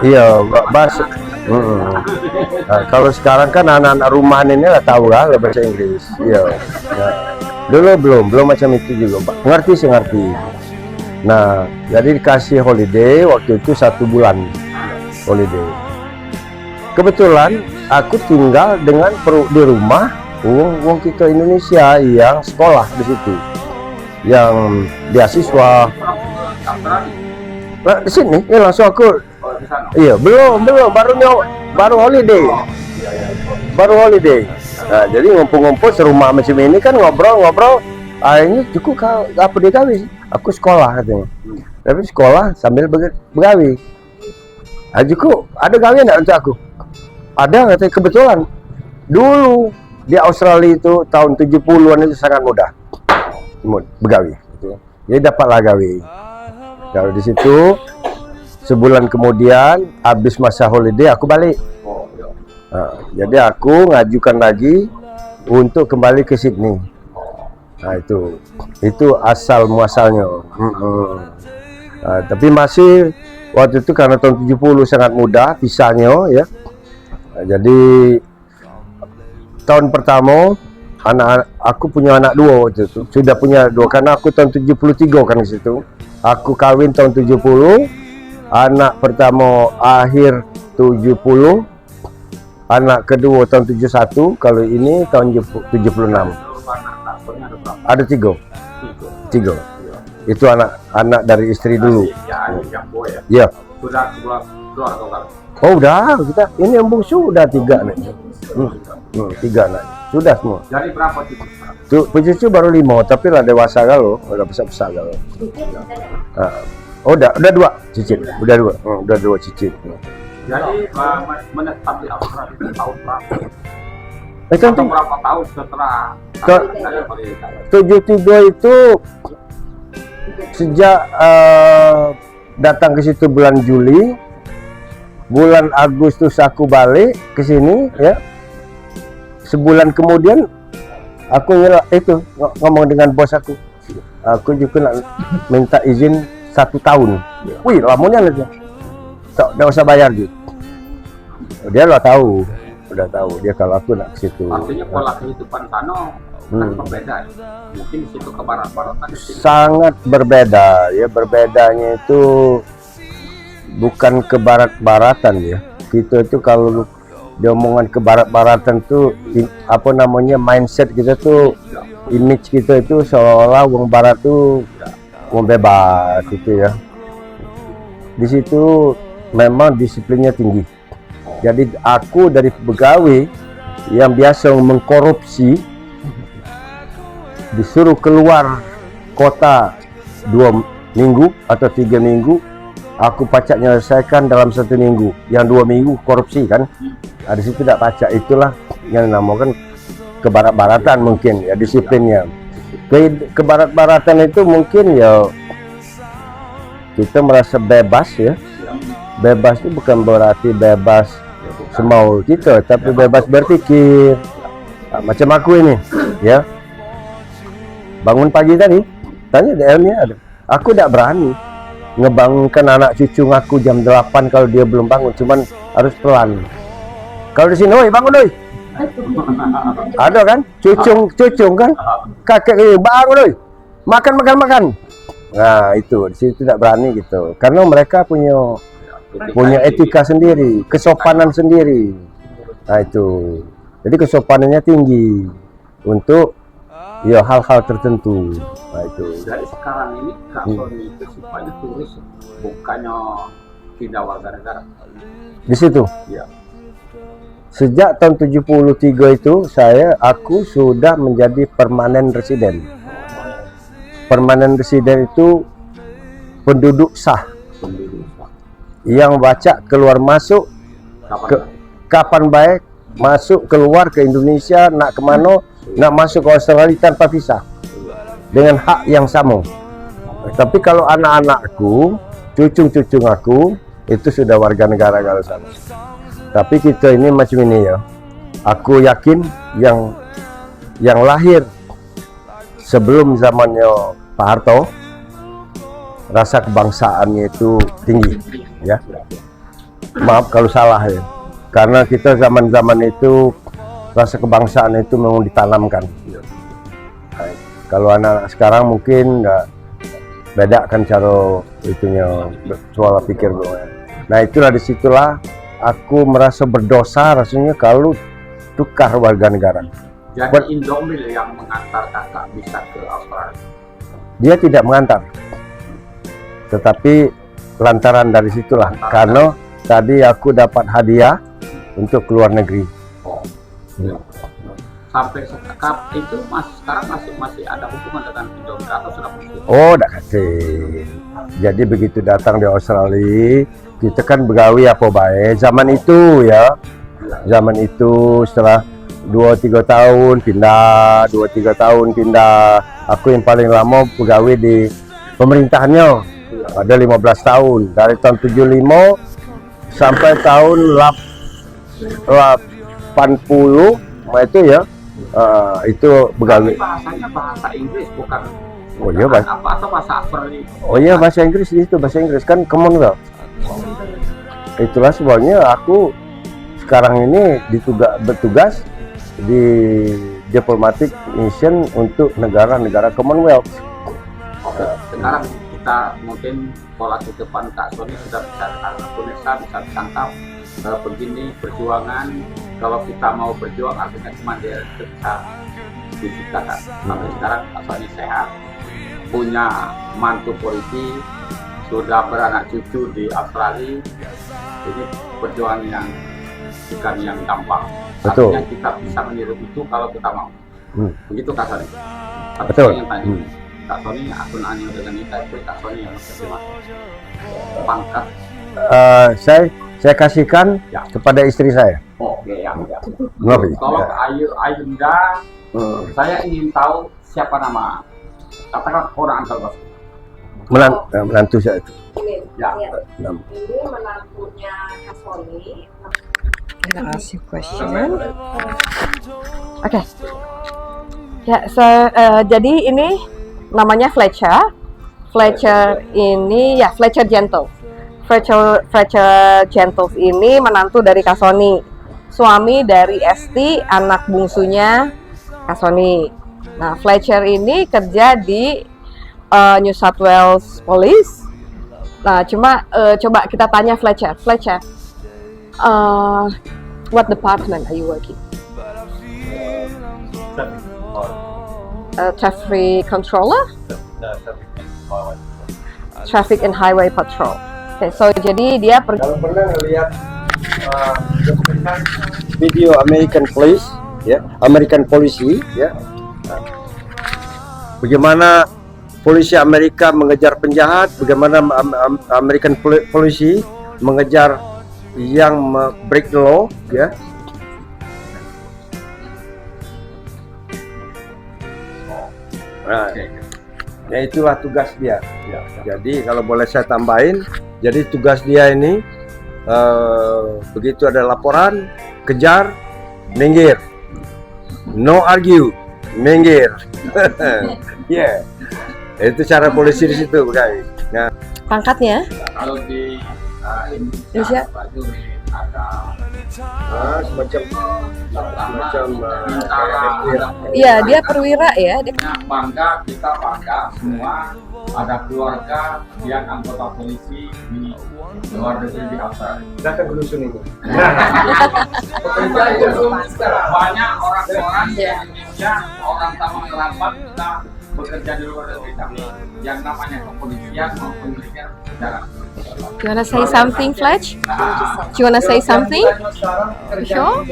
iya bahasa. Nah, kalau sekarang kan anak-anak rumahan ini lah tahu lah bahasa Inggris. Iya. Ya. Dulu belum macam itu juga, Pak. Ngerti sih ngerti. Nah, jadi dikasih holiday waktu itu 1 bulan holiday. Kebetulan aku tinggal dengan di rumah wong kita Indonesia yang sekolah di situ, yang beasiswa. Nah, di sini ya langsung aku. Iya, belum baru holiday. Nah, jadi ngumpul-ngumpul serumah macam ini kan ngobrol. Ini cukup apa dia gawe? Aku sekolah katanya. Tapi sekolah sambil begawi. Cukup ada gawe enggak untuk aku? Ada katanya, kebetulan. Dulu di Australia itu tahun 70-an itu sangat mudah begawi. Jadi dapatlah gawe. Kalau di situ sebulan kemudian habis masa holiday aku balik. Nah, jadi aku ngajukan lagi untuk kembali ke Sydney. Nah, itu asal muasalnya. Nah, tapi masih waktu itu karena tahun 70 sangat mudah visanya ya. Nah, jadi tahun pertama aku punya anak 2 waktu itu. Sudah punya 2 karena aku tahun 73 kan di situ. Aku kawin tahun 70, anak pertama akhir 70, anak kedua tahun 71, kalau ini tahun 76. Ada 3. Itu anak dari istri dulu. Ya. Sudah keluar atau enggak? Oh, udah kita. Ini yang bungsu udah 3 nih. 3 anak. Sudah semua. Jadi berapa Tuh, cucu baru 5, tapi lah dewasa kalau, udah besar kalau. Oh, udah 2 cicit. Udah 2 cicit. Jadi menetap di Australia itu tahun berapa? Kan Atau berapa tahun setelah 73 itu sejak datang ke situ bulan Juli, bulan Agustus aku balik ke sini ya. Sebulan kemudian aku ngomong dengan bos aku juga nak minta izin 1 tahun. Wih, lamanya aja. Tak usah bayar gitu. Dia udah tahu dia kalau aku nak ke situ. Artinya pola kehidupan sana kan berbeda. Mungkin di situ ke barat-baratan Sangat berbeda ya, berbedanya itu bukan ke barat-baratan ya. Kita itu kalau diomongan ke barat-baratan tuh apa namanya, mindset kita tuh, image kita itu seolah wong barat tuh wong bebas gitu ya. Di situ memang disiplinnya tinggi. Jadi aku dari pegawai yang biasa mengkorupsi disuruh keluar kota 2 minggu atau 3 minggu, aku pacak menyelesaikan dalam 1 minggu. Yang 2 minggu korupsi kan, di situ tidak pacak. Itulah yang dinamakan ke barat-baratan mungkin ya, disiplinnya. Ke barat-baratan itu mungkin ya kita merasa bebas ya. Bebas itu bukan berarti bebas semau kita, tapi bebas berpikir. Macam aku ini ya, bangun pagi tadi tanya DM-nya ada, aku tidak berani ngebangunkan anak cucu aku jam 8 kalau dia belum bangun, cuman harus pelan. Kalau di sini, oi bangun oi, ada kan cucung kan, kakek ini bangun oi, makan. Nah itu di situ tidak berani gitu, karena mereka punya etika sendiri, kesopanan sendiri. Nah itu, jadi kesopanannya tinggi untuk ya hal-hal tertentu. Nah itu. Dari sekarang ini Kak Sony itu supaya turis, bukannya tidak warga negara. Di situ. Ya. Sejak tahun 73 itu aku sudah menjadi permanen residen. Permanen residen itu penduduk sah yang baca keluar masuk kapan baik, masuk keluar ke Indonesia, nak kemana, nak masuk ke Australia tanpa visa dengan hak yang sama. Tapi kalau anak-anakku, cucung-cucung aku itu sudah warga negara kalau sana. Tapi kita ini macam ini ya, aku yakin yang lahir sebelum zamannya Pak Harto, rasa kebangsaannya itu tinggi ya. Maaf kalau salah ya, karena kita zaman-zaman itu rasa kebangsaan itu memang ditanamkan. Nah, kalau anak sekarang mungkin nggak beda kan cara itunya, soal pikir. Nah itulah, disitulah aku merasa berdosa rasanya kalau tukar warga negara. Jadi Indomil yang mengantar kakak bisa ke Australia? Dia tidak mengantar, tetapi lantaran dari situlah, karena tadi aku dapat hadiah untuk keluar negeri. Sampai sekarang itu sekarang masih ada hubungan dengan Indomil atau sudah putus? Oh, dah kasih. Jadi begitu datang di Australia, kita kan begawi apa baik zaman itu ya. Zaman itu setelah 2-3 tahun pindah, 2-3 tahun pindah. Aku yang paling lama pegawai di pemerintahannya, ada 15 tahun, dari tahun 75 sampai tahun 80. Itu ya, itu begawi. Bahasanya bahasa Inggris bukan? Oh iya, apa atau bahasa Australia? Oh iya, bahasa Inggris itu, bahasa Inggris kan Commonwealth. Itulah sebabnya aku sekarang ini bertugas di diplomatic mission untuk negara-negara Commonwealth. Sekarang kita mungkin pola kehidupan Kak Sony sudah bisa Indonesia bisa ditangkap begini perjuangan. Kalau kita mau berjuang artinya cuma dia bisa diciptakan. Sampai sekarang Kak Sony sehat, punya mantu polisi, sudah beranak cucu di Australia. Jadi perjuangan yang bukan yang gampang. Betul. Artinya kita bisa meniru itu kalau kita mau. Begitu Kak Sony. Tapi Betul. saya ingin tanya, Kak Sony akun aneh dengan IKP Kak Sony yang terima pangkat. Saya kasihkan kepada istri saya. Oke, ya. Novi. Kalau Ayunda, saya ingin tahu siapa nama, katakan orang antar bos. Menantu saya itu. Ya. Ini menantunya Kak Sony. Can I ask you a question? Oke. Ya, jadi ini namanya Fletcher. Fletcher ini ya Fletcher Gentle. Fletcher Gentle ini menantu dari Kak Sony. Suami dari Esti, anak bungsunya Kak Sony. Nah, Fletcher ini kerja di New South Wales Police. Nah, coba kita tanya Fletcher. Fletcher, what department are you working? Traffic controller? Traffic and Highway Patrol. Oke, so jadi dia pergi. Kalau pernah lihat video American Police, ya, American Polisi, ya, bagaimana polisi Amerika mengejar penjahat, bagaimana American Polisi mengejar yang break the law, ya. Nah, ya itulah tugas dia. Jadi kalau boleh saya tambahin, jadi tugas dia ini begitu ada laporan, kejar, minggir, no argue, minggir. Yeah. Itu cara polisi di situ, guys. Nah, Pangkatnya? Kalau di Indonesia? ada semacam Iya, dia perwira ya. bangga, kita bangga semua ada keluarga yang anggota polisi di luar negeri di Australia. datang ke dusun ini. Banyak orang-orang di Indonesia, orang Taman Lambat kita bekerja di luar negeri, tapi yang namanya kepolisian maupun militer jarang. You wanna say something, Fletch? Do you wanna say something? Sure?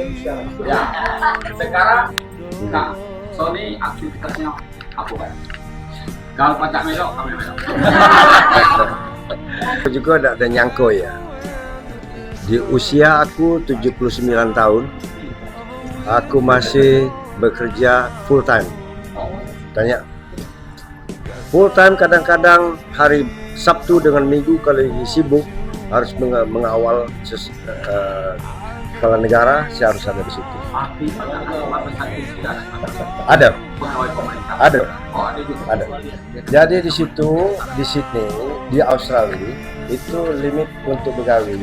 Ya, sekarang Kak Sony aktivitasnya apa kan? Kalau pacak melok, kami melok. Aku juga ada nyangko ya. Di usia aku 79 tahun, aku masih bekerja full time. Tanya, full time kadang-kadang hari Sabtu dengan Minggu kalau sibuk harus mengawal kepala negara, saya harus ada di situ. Ada. Jadi di situ di Sydney, di Australia itu limit untuk pegawai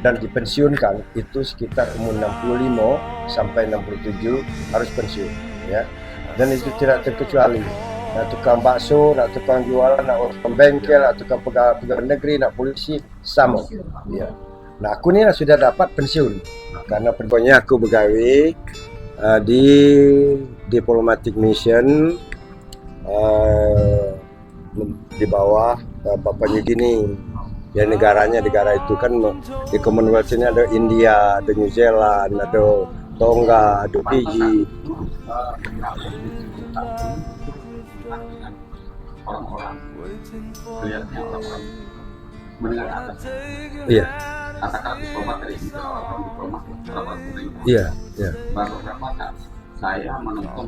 dan dipensiunkan itu sekitar umur 65 sampai 67 harus pensiun, ya. Dan itu tidak terkecuali. Nak tukang bakso, nak tukang jualan, nak tukang bengkel, nak tukang pegawai negeri, nak polisi, sama. Ya. Nah, aku ni sudah dapat pensiun karena pokoknya aku pegawai di Diplomatic Mission di bawah Papua New Guinea. Ya, negara itu kan di Commonwealth ini ada India, ada New Zealand, ada Tonga, ada Fiji. Orang-orang melihatnya orang-orang mendengar atas. Iya. Kata-kata diplomat dari orang diplomat, orang pemerintah. Iya, iya. Baru beberapa saat saya menonton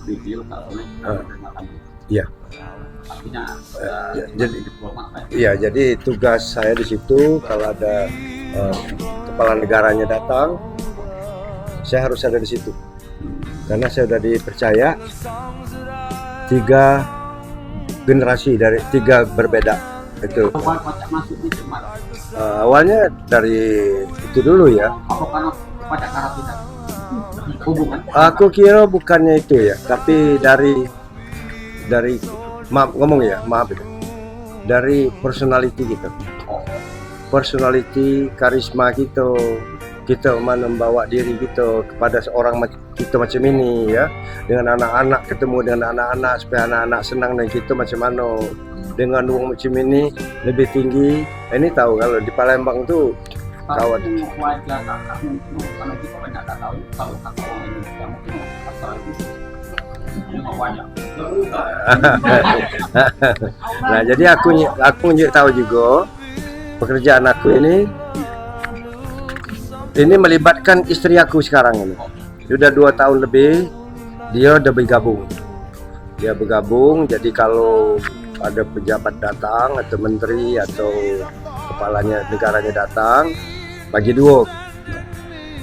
video Kak Sony menerima tamu. Iya. Artinya jadi diplomat. iya, jadi tugas saya di situ kalau ada kepala negaranya datang, saya harus ada di situ. Karena saya sudah dipercaya 3 generasi dari 3 berbeda itu. Awalnya dari itu dulu ya. Apa karena pajak karantina? Hubungan? Aku kira bukannya itu ya, tapi dari maaf itu. Dari personality kita. Personality, karisma kita membawa diri kita kepada seorang kita macam ini ya, dengan anak-anak, ketemu dengan anak-anak supaya anak-anak senang dengan kita macam mana, dengan uang macam ini lebih tinggi. Ini tahu kalau di Palembang tuh kawan wajah kakak mungkin karena kita banyak tak tahu kalau kata orang Indonesia mungkin asal itu ini banyak. Nah, jadi aku tahu juga pekerjaan aku ini melibatkan istri aku sekarang ini. Sudah 2 tahun lebih dia udah bergabung. Dia bergabung, jadi kalau ada pejabat datang atau menteri atau kepalanya negaranya datang, bagi dua.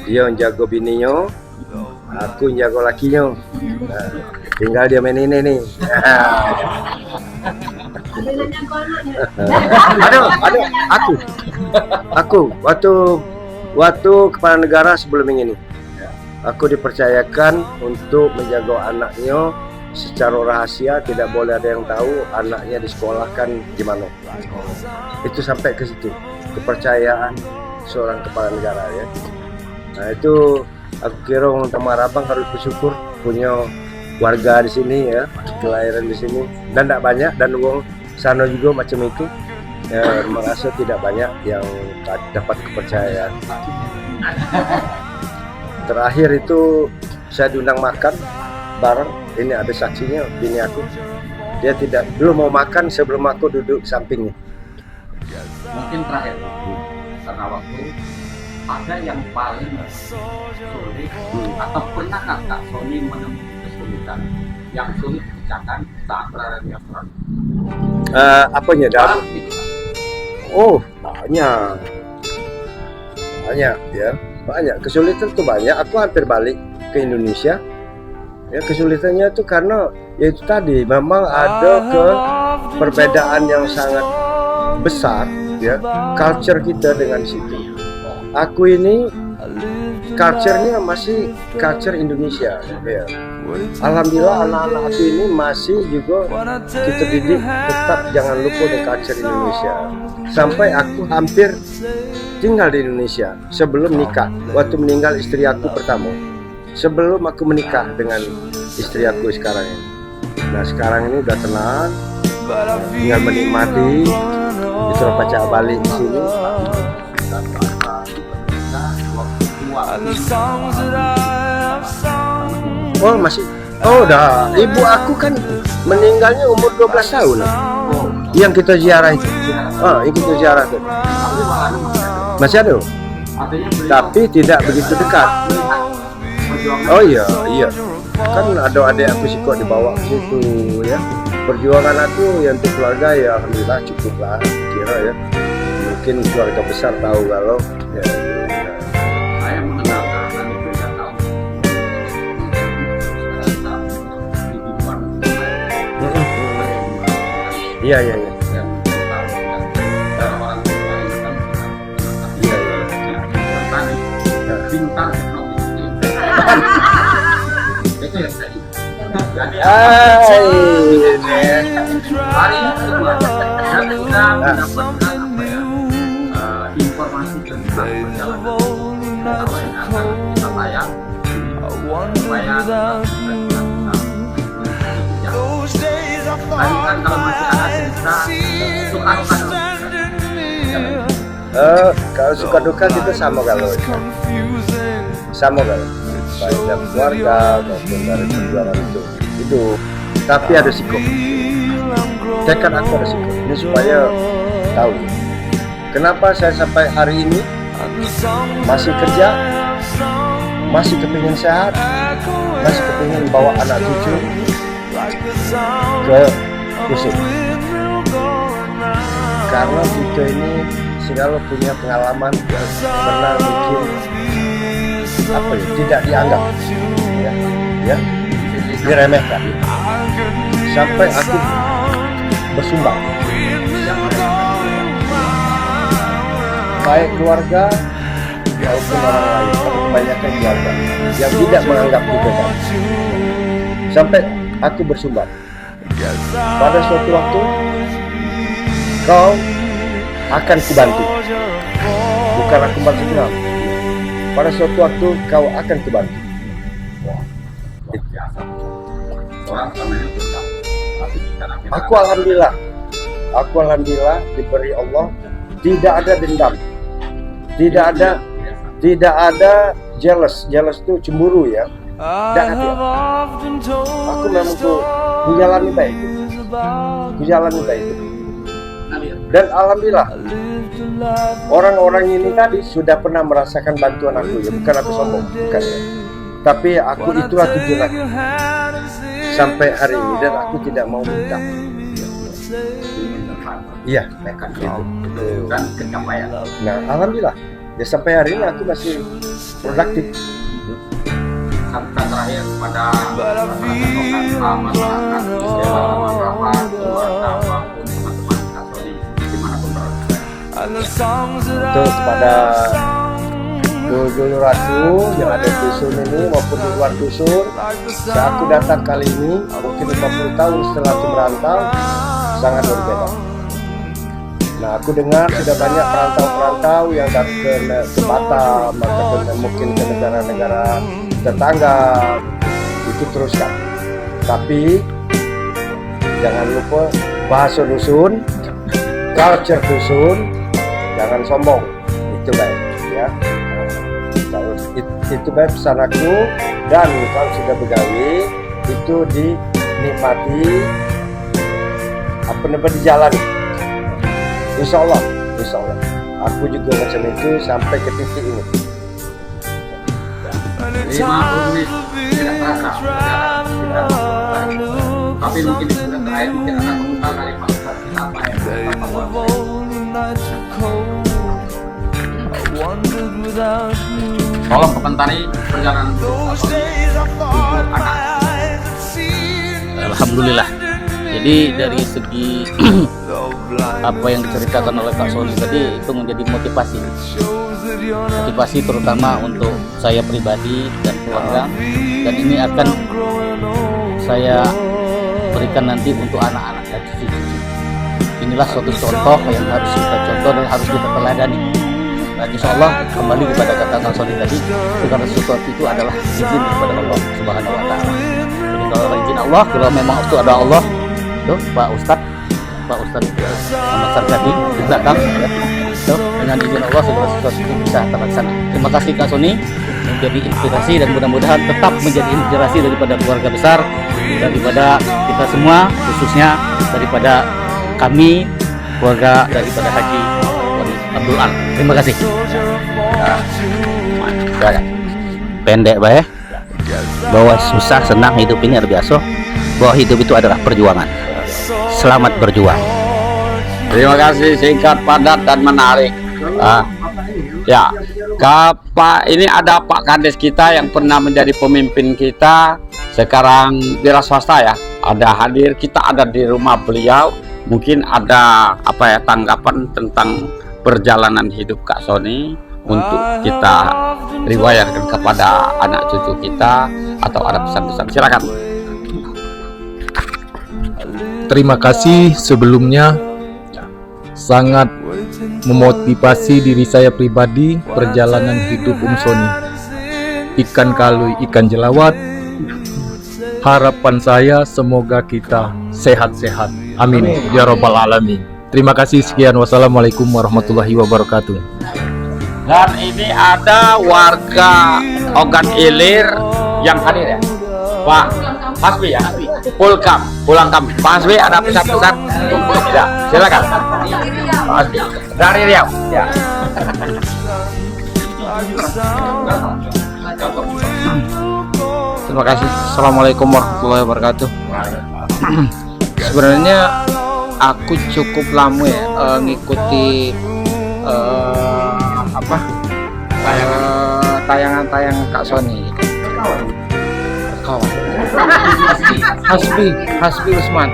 Dia yang jago bininya, aku yang jago lakinya. Nah, tinggal dia main ini nih. Ada aku waktu kepala negara sebelum ini, aku dipercayakan untuk menjaga anaknya secara rahasia, tidak boleh ada yang tahu anaknya disekolahkan di mana. Itu sampai ke situ kepercayaan seorang kepala negara ya. Nah itu aku kira orang Tamarabang harus bersyukur punya warga di sini ya, kelahiran di sini, dan tidak banyak, dan uang sana juga macam itu ya, merasa tidak banyak yang dapat kepercayaan. Terakhir itu saya diundang makan bareng, ini ada saksinya, bini aku, dia belum mau makan sebelum aku duduk sampingnya. Mungkin terakhir karena waktu ada yang paling sulit atau pernah Kak Sony menemukan kesulitan yang sulit dipecahkan saat berada di Australia? Apanya dalam? Oh banyak ya, banyak kesulitan tuh banyak. Aku hampir balik ke Indonesia ya, kesulitannya tuh karena ya itu tadi memang ada perbedaan yang sangat besar ya, culture kita dengan situ. Aku ini culture-nya masih culture Indonesia ya. Alhamdulillah anak-anak aku ini masih juga kita didik tetap jangan lupa dengan culture Indonesia. Sampai aku hampir tinggal di Indonesia sebelum nikah, waktu meninggal istri aku pertama, sebelum aku menikah dengan istri aku sekarang ini. Nah sekarang ini udah tenang, tinggal menikmati, disuruh pacar balik di sini. Oh masih, oh udah, ibu aku kan meninggalnya umur 12 tahun yang kita ziarah itu. Yang kita ziarah itu masih ada, tapi tidak begitu dekat. Oh iya, kan ada adik aku sih kok dibawa ke situ ya. Perjuangan aku yang untuk keluarga ya alhamdulillah cukup lah, kira ya. Mungkin keluarga besar tahu kalau ya. Saya mengenalkan itu ya tahu. Iya. Pintar itu yang tadi. Hari kedua dan kita mendapatkan informasi tentang perjalanan apa yang akan kita layang supaya tadi kan kalau masih ada cerita suka kalau suka duka kita sama kalau baik dari keluarga maupun dari perjuangan itu tapi ada sikap, tekad aku ada sikap ini supaya tahu kenapa saya sampai hari ini masih kerja, masih kepingin sehat, masih kepingin bawa anak cucu ke Kusut. Karena kita ini selalu punya pengalaman pernah mungkin tidak dianggap ya diremehkan sampai aku bersumbang baik keluarga maupun orang lain, tapi kebanyakan keluarga yang tidak menganggap kita kan. Sampai aku bersumbang pada suatu waktu kau akan kubantu, bukan aku bantu kau. Pada suatu waktu kau akan kubantu. Aku alhamdulillah diberi Allah tidak ada dendam, tidak ada jealous itu cemburu ya. Tidak ada. Aku memang menjalani baik, dan alhamdulillah orang-orang ini tadi sudah pernah merasakan bantuan aku ya, bukan aku sombong, bukan ya. Tapi aku itulah tujuan aku sampai hari ini, dan aku tidak mau minta. Iya. tekad itu dan pencapaian. Nah, alhamdulillah. Ya sampai hari ini aku masih produktif. Sampai terakhir pada masyarakat, masyarakat, keluarga maupun teman-teman Katolik dimanapun berada. Untuk kepada dulu ratu yang ada di dusun ini maupun di luar dusun, saat aku datang kali ini mungkin 50 tahun setelah aku merantau, sangat berbeda. Nah, aku dengar sudah banyak perantau-perantau yang datang ke Batam atau mungkin ke negara-negara tetangga, itu teruskan. Tapi jangan lupa bahasa dusun, culture dusun, jangan sombong, itu baik ya. Itu baik pesan aku. Dan kalau sudah begawi itu dinikmati apa namanya di jalan. Insya Allah aku juga macam itu sampai ke titik ini. 50 menit tidak terasa berjalan, tapi mungkin di bulan terakhir mungkin akan memutar dari Pak kita apa yang tolong komentari perjalanan anak. Alhamdulillah. Jadi dari segi apa yang diceritakan oleh Kak Sony tadi itu menjadi motivasi terutama untuk saya pribadi dan keluarga, dan ini akan saya berikan nanti untuk anak-anak dan cucu-cucu. Inilah suatu contoh yang harus kita contoh dan harus kita teladani. Dan insya Allah kembali kepada kata Kak Sony tadi, segala sesuatu itu adalah izin kepada Allah Subhanahu Wa Taala. Jadi kalau izin Allah, kalau memang itu ada Allah, tuh Pak Ustadz Muhammad Sarkadi di belakang ya. Tuh, dengan izin Allah segala sesuatu itu bisa terlaksana. Terima kasih Kak Sony menjadi inspirasi, dan mudah-mudahan tetap menjadi inspirasi daripada keluarga besar, daripada kita semua, khususnya daripada kami keluarga daripada Haji Abdul Al. Terima kasih. Pendek baik. Bahwa susah senang hidup ini harus biasa. Bahwa hidup itu adalah perjuangan. Selamat berjuang. Terima kasih, singkat, padat, dan menarik. Ya, Pak, ini ada Pak Kades kita yang pernah menjadi pemimpin kita, sekarang wira swasta ya. Ada hadir, kita ada di rumah beliau. Mungkin ada apa ya tanggapan tentang perjalanan hidup Kak Sony untuk kita riwayatkan kepada anak cucu kita, atau ada pesan-pesan. Silakan. Terima kasih sebelumnya, sangat memotivasi diri saya pribadi perjalanan hidup Sony. Ikan kalui, ikan jelawat. Harapan saya semoga kita sehat-sehat. Amin ya robbal alamin. Terima kasih, sekian. Wassalamualaikum warahmatullahi wabarakatuh. Dan ini ada warga Ogan Ilir yang hadir ya, Pak Hasbi ya, pulang kampung. Pak Hasbi, ada pesan-pesan? Ya, silakan. Pak Hasbi dari Riau. Ya. Terima kasih. Assalamualaikum warahmatullahi wabarakatuh. Sebenarnya aku cukup lama ya ngikuti tayangan-tayangan Kak Sony. Kawan. Hasbi Usman.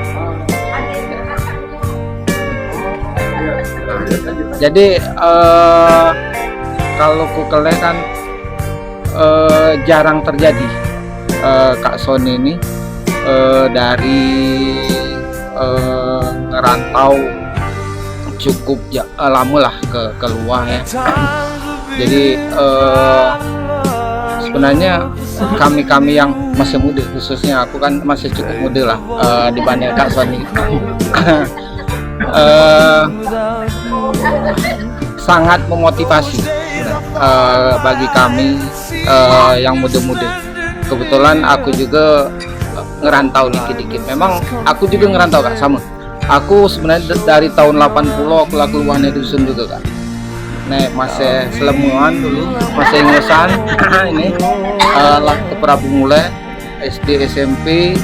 Jadi kalau kukele kan jarang terjadi Kak Sony ini dari ngerantau cukup lama lah ke luar ya. Jadi sebenarnya kami yang masih muda, khususnya aku kan masih cukup muda lah dibanding Kak Sony. Sangat memotivasi bagi kami yang muda-muda. Kebetulan aku juga ngerantau dikit-dikit. Memang aku juga ngerantau Kak, sama. Aku sebenarnya dari tahun 80 aku laku luarnya dusun juga Kak. Nek masih selemuan dulu, masih ngosan ini lah ke Prabu mulai SD SMP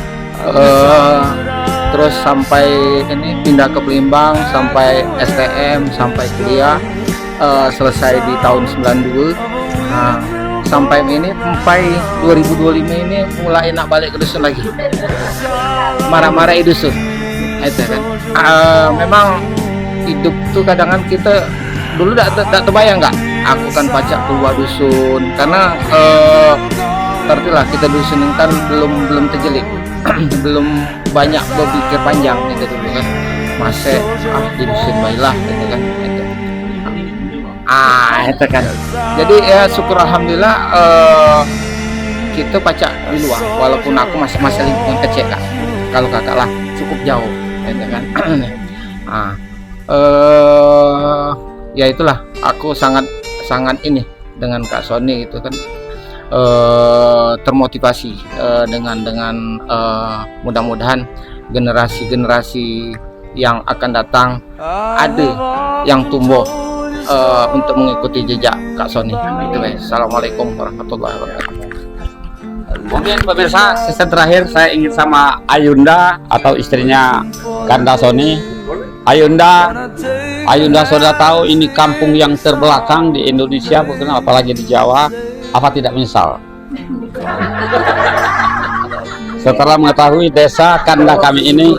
terus sampai ini pindah ke Palembang, sampai STM, sampai kuliah, selesai di tahun 92. Nah, sampai ini sampai 2025 ini mulai enak balik ke dusun lagi, marah-marah di dusun itu kan. Memang hidup tuh kadang kita dulu tak terbayang nggak aku kan pacak keluar dusun, karena artilah kita dusun ini kan belum terjelik belum banyak berpikir panjang gitu dulu kan, masih di dusun baiklah gitu kan itu. Itu kan. Jadi ya syukur alhamdulillah kita pacak di luar, walaupun aku masih lingkungan kecil kan. Kalau kakak lah cukup jauh, gitu kan. Ya itulah, aku sangat ini dengan Kak Sony itu kan termotivasi dengan mudah-mudahan generasi yang akan datang ada yang tumbuh untuk mengikuti jejak Kak Sony. Itu guys. Assalamualaikum warahmatullahi wabarakatuh. Mungkin pemirsa, season terakhir saya ingin sama Ayunda atau istrinya Kanda Sony. Ayunda sudah tahu ini kampung yang terbelakang di Indonesia, bukan apalagi di Jawa. Apa tidak menyesal setelah mengetahui desa Kanda kami ini?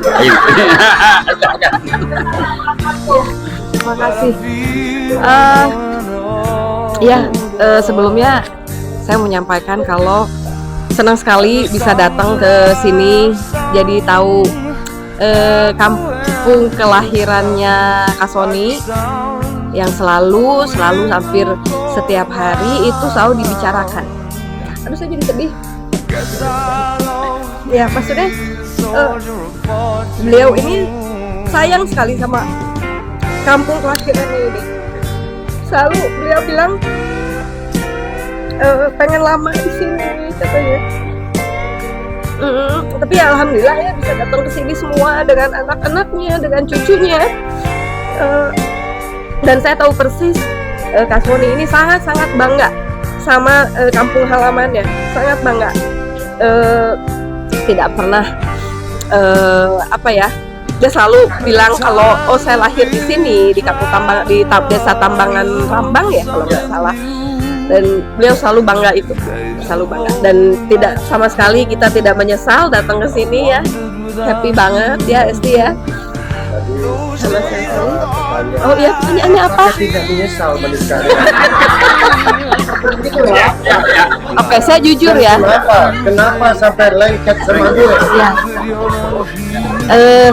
Terima kasih. Sebelumnya saya menyampaikan kalau senang sekali bisa datang ke sini, jadi tahu kampung kelahirannya Kak Sony yang selalu hampir setiap hari itu selalu dibicarakan. Aduh, saya jadi sedih. Ya, maksudnya beliau ini sayang sekali sama kampung kelahirannya ini. Selalu beliau bilang pengen lama di sini katanya. Tapi ya alhamdulillah ya bisa datang ke sini semua dengan anak-anaknya, dengan cucunya. Dan saya tahu persis Kak Sony ini sangat bangga sama kampung halamannya, sangat bangga. Tidak pernah dia selalu bilang kalau saya lahir di sini di kampung Tambang, di desa Tambangan Rambang ya kalau nggak salah. Dan beliau selalu bangga itu, selalu bangga, dan tidak sama sekali kita tidak menyesal datang ke sini ya. Happy banget ya Esti ya. Sama sekali. Oh iya, pertanyaannya apa? Tidak menyesal menikah. Oke, saya jujur ya. Kenapa sampai lengket sama gue? Ya.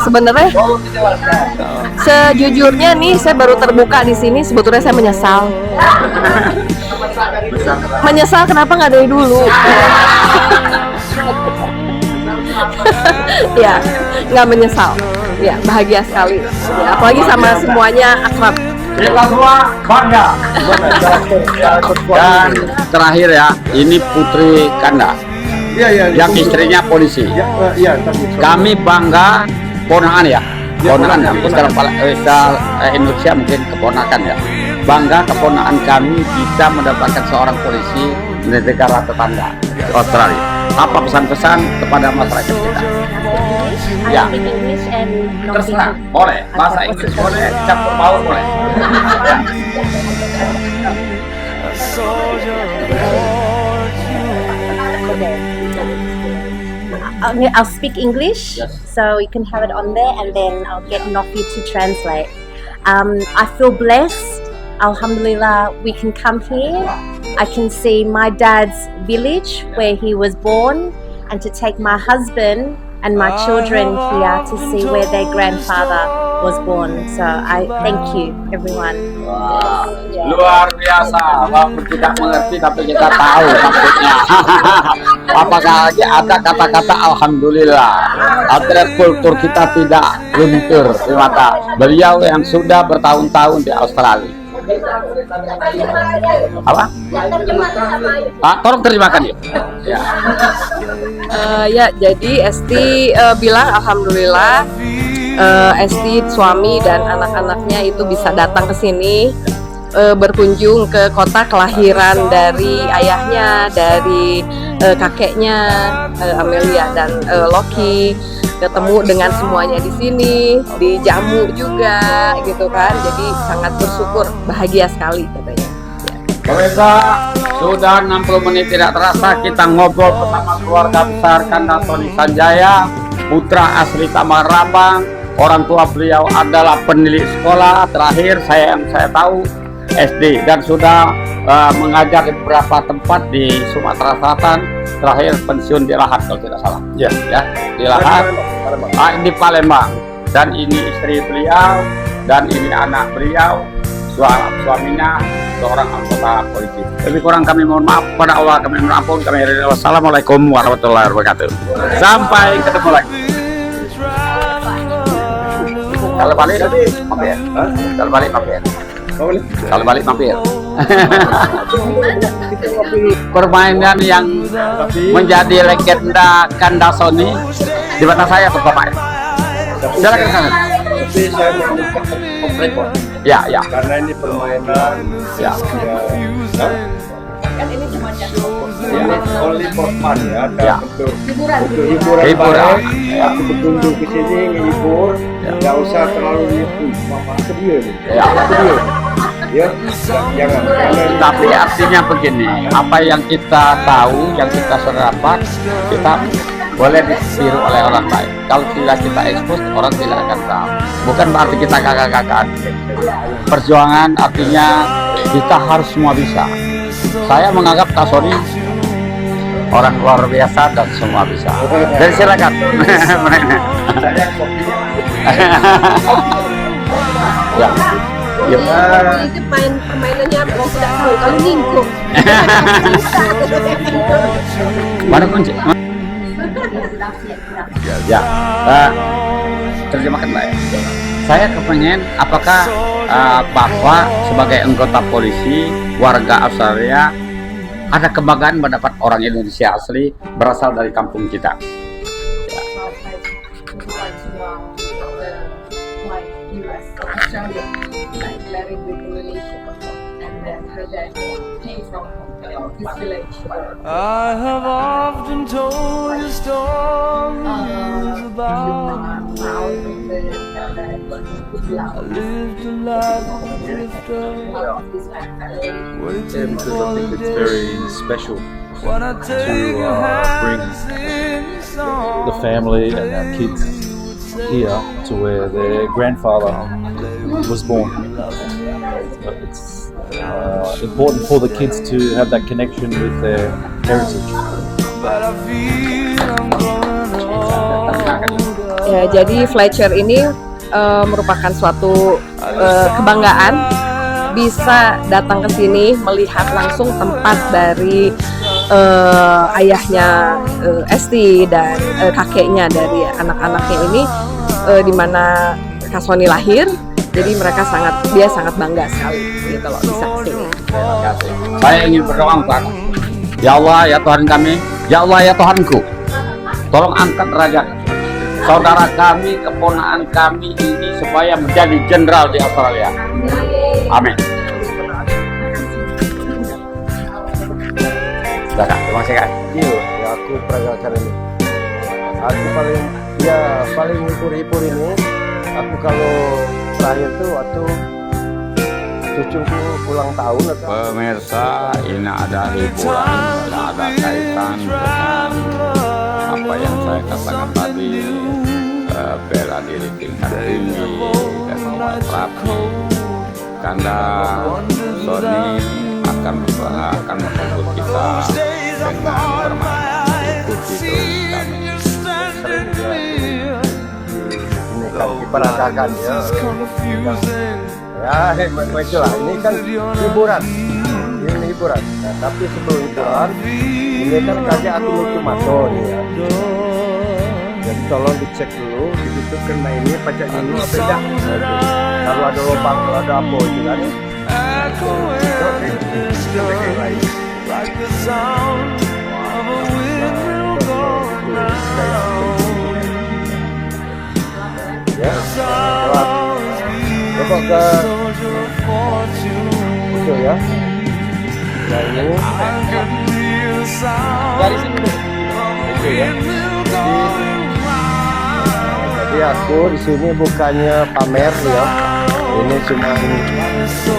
Sebenarnya sejujurnya nih saya baru terbuka di sini, sebetulnya saya menyesal. Menyesal kenapa nggak dari dulu? Ya, nggak menyesal. Ya, bahagia sekali. Ya, apalagi sama semuanya akrab. Kita semua bangga. Dan terakhir ya, ini Putri Kanda. Yang istrinya polisi. Kami bangga ponakan ya. Ponakan ya. Sekarang Indonesia mungkin keponakan ya. Bangga keponakan kami bisa mendapatkan seorang polisi di negara tetangga di Australia. Apa pesan-pesan kepada masyarakat kita? Ya, terserah, boleh bahasa Inggris, boleh campur baur, boleh. I'll speak English, so you can have it on there, and then I'll get Nofi to translate. I feel blessed. Alhamdulillah, we can come here. I can see my dad's village where he was born, and to take my husband and my children here to see where their grandfather was born. So I thank you, everyone. Luar biasa, walaupun tidak mengerti tapi kita tahu maksudnya. Apakah lagi ada kata-kata alhamdulillah, agar kultur kita tidak luntur di mata beliau yang sudah bertahun-tahun di Australia. Apa? Tolong terjemahkan yuk. Ya, jadi Esti bilang alhamdulillah Esti suami dan anak-anaknya itu bisa datang ke sini berkunjung ke kota kelahiran dari ayahnya, dari kakeknya Amelia dan Loki. ketemu dengan semuanya di sini, dijamu juga gitu kan. Jadi sangat bersyukur, bahagia sekali katanya. Pemirsa, sudah 60 menit tidak terasa kita ngobrol bersama keluarga besar Kanda Sony Sanjaya, putra asli Tamarabang. Orang tua beliau adalah penilik sekolah terakhir saya tahu SD, dan sudah mengajar di beberapa tempat di Sumatera Selatan. Terakhir pensiun di Lahat kalau tidak salah. Ya, di Lahat, di Palembang. Dan ini istri beliau, dan ini anak beliau, suaminya seorang anggota polisi. Lebih kurang kami mohon maaf pada Allah, kami mohon ampun, kami wassalamualaikum warahmatullahi wabarakatuh. Sampai ketemu lagi. Kalau balik mampir. Kalau balik mampir. Kalau balik mampir. Permainan yang menjadi legenda Kanda Sony di mata saya tuh Bapak. Silakan sana. Tapi saya mau repot. Ya. Karena ini permainan. Ya. Kan ini cuma Only for fun ya. Ya. Untuk hiburan. hiburan. Aku berkunjung ke sini menghibur. Nggak usah terlalu mama serius. Ya. Serius. Ya, jangan. Tapi artinya begini, apa yang kita tahu, yang kita sudah dapat, kita boleh ditiru oleh orang lain. Kalau tidak kita ekspos, orang tidak akan tahu. Bukan berarti kita kakak-kakaan. Perjuangan artinya kita harus semua bisa. Saya menganggap Kak Sony orang luar biasa dan semua bisa. Dan silakan. Ya. Itu main permainannya mau tidak tahu kalau ningkung. Mana kunci? Ya, terjemahkan Mbak. Saya kepengen apakah Bapak sebagai anggota polisi warga Australia ada kebanggaan mendapat orang Indonesia asli berasal dari kampung kita. I have often told you stories about I lived a life of a drifter, waiting for the It's day very special when I take your bring hand in song. the family and our kids here to where their grandfather was born. It's important for the kids to have that connection with their heritage. But I feel I'm growing older. Ya, jadi Fletcher ini merupakan suatu kebanggaan bisa datang ke sini melihat langsung tempat dari ayahnya Esti dan kakeknya dari anak-anaknya ini di mana Kak Sony lahir. Jadi dia sangat bangga sekali gitu loh bisa kesini. Saya ingin berdoa untuk ya Allah ya Tuhan kami, ya Allah ya Tuhanku, tolong angkat derajat saudara kami, keponakan kami ini supaya menjadi jenderal di Australia. Amin. Sudah Kak, terima kasih Kak. Ya, aku peragakan ini. Aku paling hibur ini. Aku kalau terakhir tuh waktu cucuku ulang tahun. Pemirsa, ini ada hiburan, ada kaitan dengan apa yang saya katakan tadi, bela diri tingkat tinggi dan hormat rapi. Kanda Sony akan menghibur kita dengan permainan ikuti terus kami. Diperagakan ya. Ya, itulah. Ini kan hiburan. Ini hiburan. Nah, tapi sebelum hiburan, ini kan kakek aku lucu masuk ya. Jadi tolong dicek dulu, itu kena ini pajak dulu apa tidak. Kalau ada lubang, kalau ada apa itu kan. Like the sound of a windmill going round. Ya, coba ke itu ya. Nah ini dari sini. itu ya. Jadi aku di sini bukannya pamer ya. Ini cuma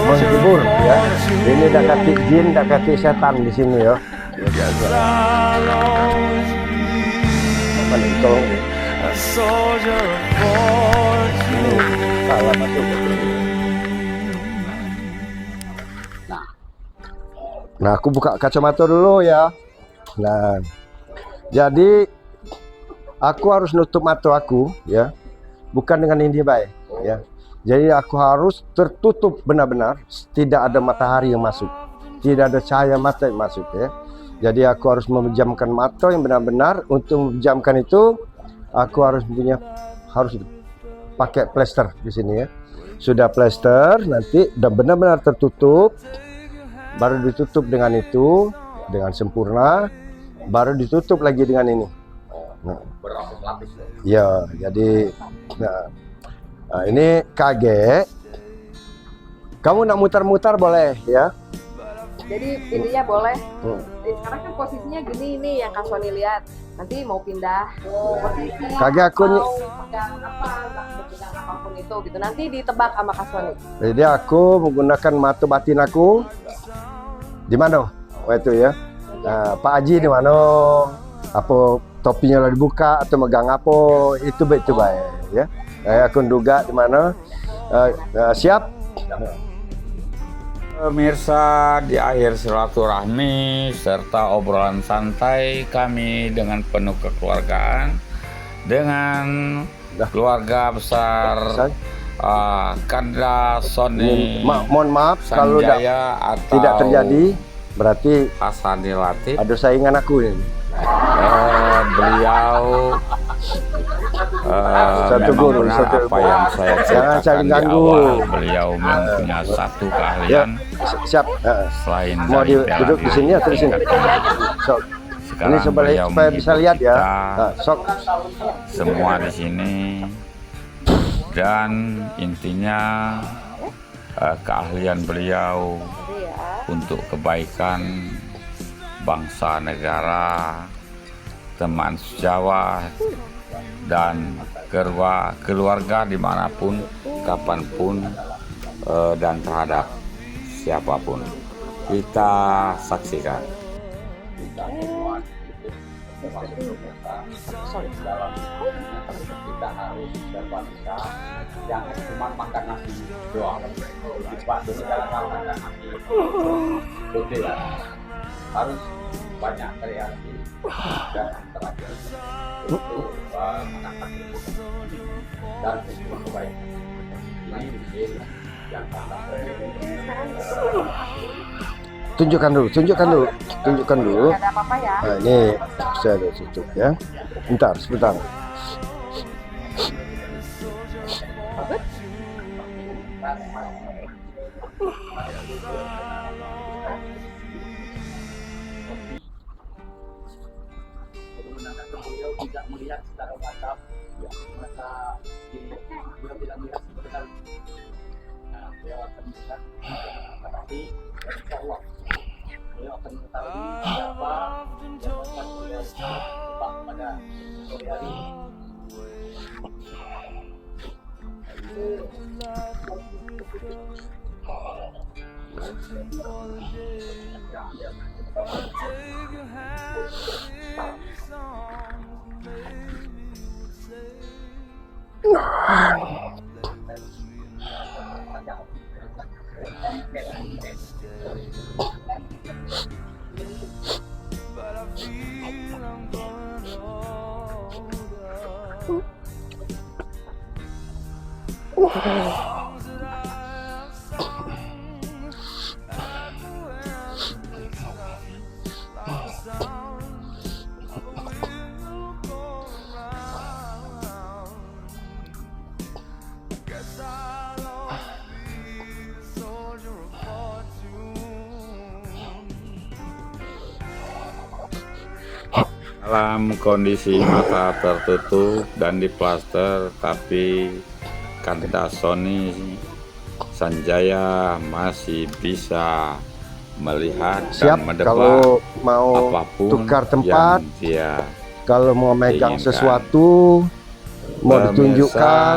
menghibur ya. Ini dah kaki jin, dah kaki setan di sini ya. Mana tolong ya. Ini salah masuk. Nah, aku buka kacamata dulu ya. Nah, jadi aku harus nutup mata aku ya, bukan dengan ini baik ya. Jadi aku harus tertutup benar-benar, tidak ada matahari yang masuk, tidak ada cahaya mata yang masuk ya. Jadi aku harus memejamkan mata yang benar-benar. Untuk memejamkan itu, aku harus pakai plester di sini ya. Sudah plester, nanti udah benar-benar tertutup. Baru ditutup dengan itu, dengan sempurna, baru ditutup lagi dengan ini. Nah, ya, jadi ini kaget. Kamu nak mutar-mutar boleh ya. Jadi intinya boleh. Sekarang kan posisinya gini nih yang Kak Sony lihat. Nanti mau pindah posisi. Kagak aku mau pegang apa, pegang apapun itu gitu. Nanti ditebak sama Kak Sony. Jadi aku menggunakan mata batin aku. Di mana? Oh itu ya. Pak Haji di mana? Apa topinya lah dibuka atau megang apa? Itu baik ya. Aku duga di mana. Siap? Pemirsa, di akhir silaturahmi serta obrolan santai kami dengan penuh kekeluargaan dengan keluarga besar Kandra Sony. Mohon maaf kalau tidak terjadi, berarti Hasani Latif. ada saingan aku ini. Beliau satu guru, satu apa yang saya jangan saling ceritakan di ganggu. awal, beliau mempunyai satu keahlian Siap. selain Mau dari bela duduk di diri sini atau di sini? Sok. Ini supaya bisa lihat ya. Sok. Semua di sini. Dan intinya keahlian beliau untuk kebaikan bangsa negara, teman sejawat, dan keluarga dimanapun, kapanpun, dan terhadap siapapun. Kita saksikan. Kita harus berbangsa, jangan cuma makan nasi doang. Pak dulu jangan makan nasi. Oke ya, harus banyak kreasi dan terakhir untuk mengangkat dan untuk kebaikan. Ini mungkin yang Tunjukkan dulu. Ada apa-apa ya? Nah, ini saya ada tutup ya. Sebentar. beliau tidak melihat secara mata, mata beliau tidak melihat sebenarnya. Nah, beliau akan melihat, tapi insya Allah beliau akan mengetahui siapa yang akan beliau sebab pada sore hari ini. Dalam kondisi mata tertutup dan diplaster, tapi Kandra Sony Sanjaya masih bisa melihat Siap, dan menebak kalau mau apapun tukar tempat, yang dia kalau mau megang inginkan. sesuatu mau ditunjukkan,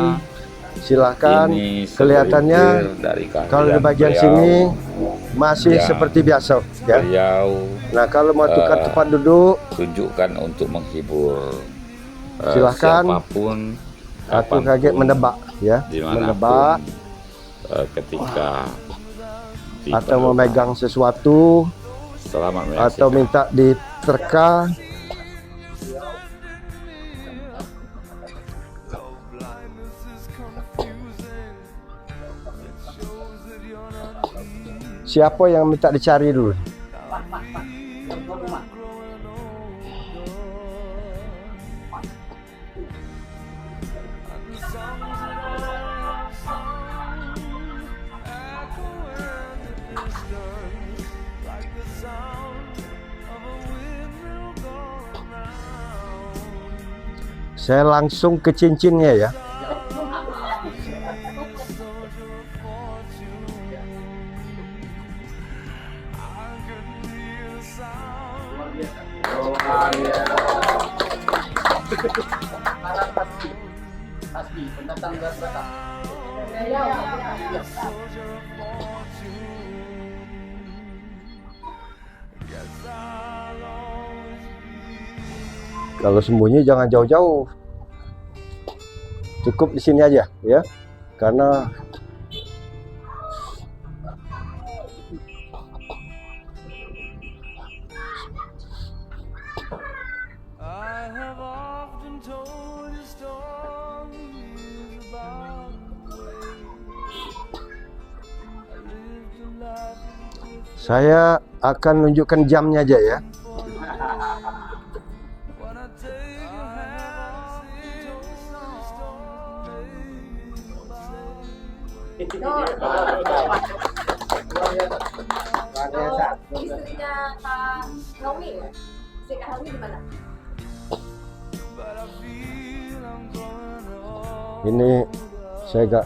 silahkan. Ini Kelihatannya segelintir dari kalau di kehadiran bagian beliau sini masih yang seperti biasa ya. beliau Nah, kalau mau tukar tempat duduk, tunjukkan untuk menghibur silahkan. siapapun, Aku kapanpun, kaget menebak ya, dimanapun, menebak ketika atau memegang sesuatu selamat atau menyaksikan. minta diterka. Siapa yang minta dicari dulu? Saya langsung ke cincinnya ya. Kalau sembunyi jangan jauh-jauh. Cukup di sini aja ya. Karena I have often told you stories about the way I lived a life. saya akan nunjukkan jamnya aja ya. When I take your hand, Istrinya Kak Helmi ya? Si Kak Helmi di mana? Ini saya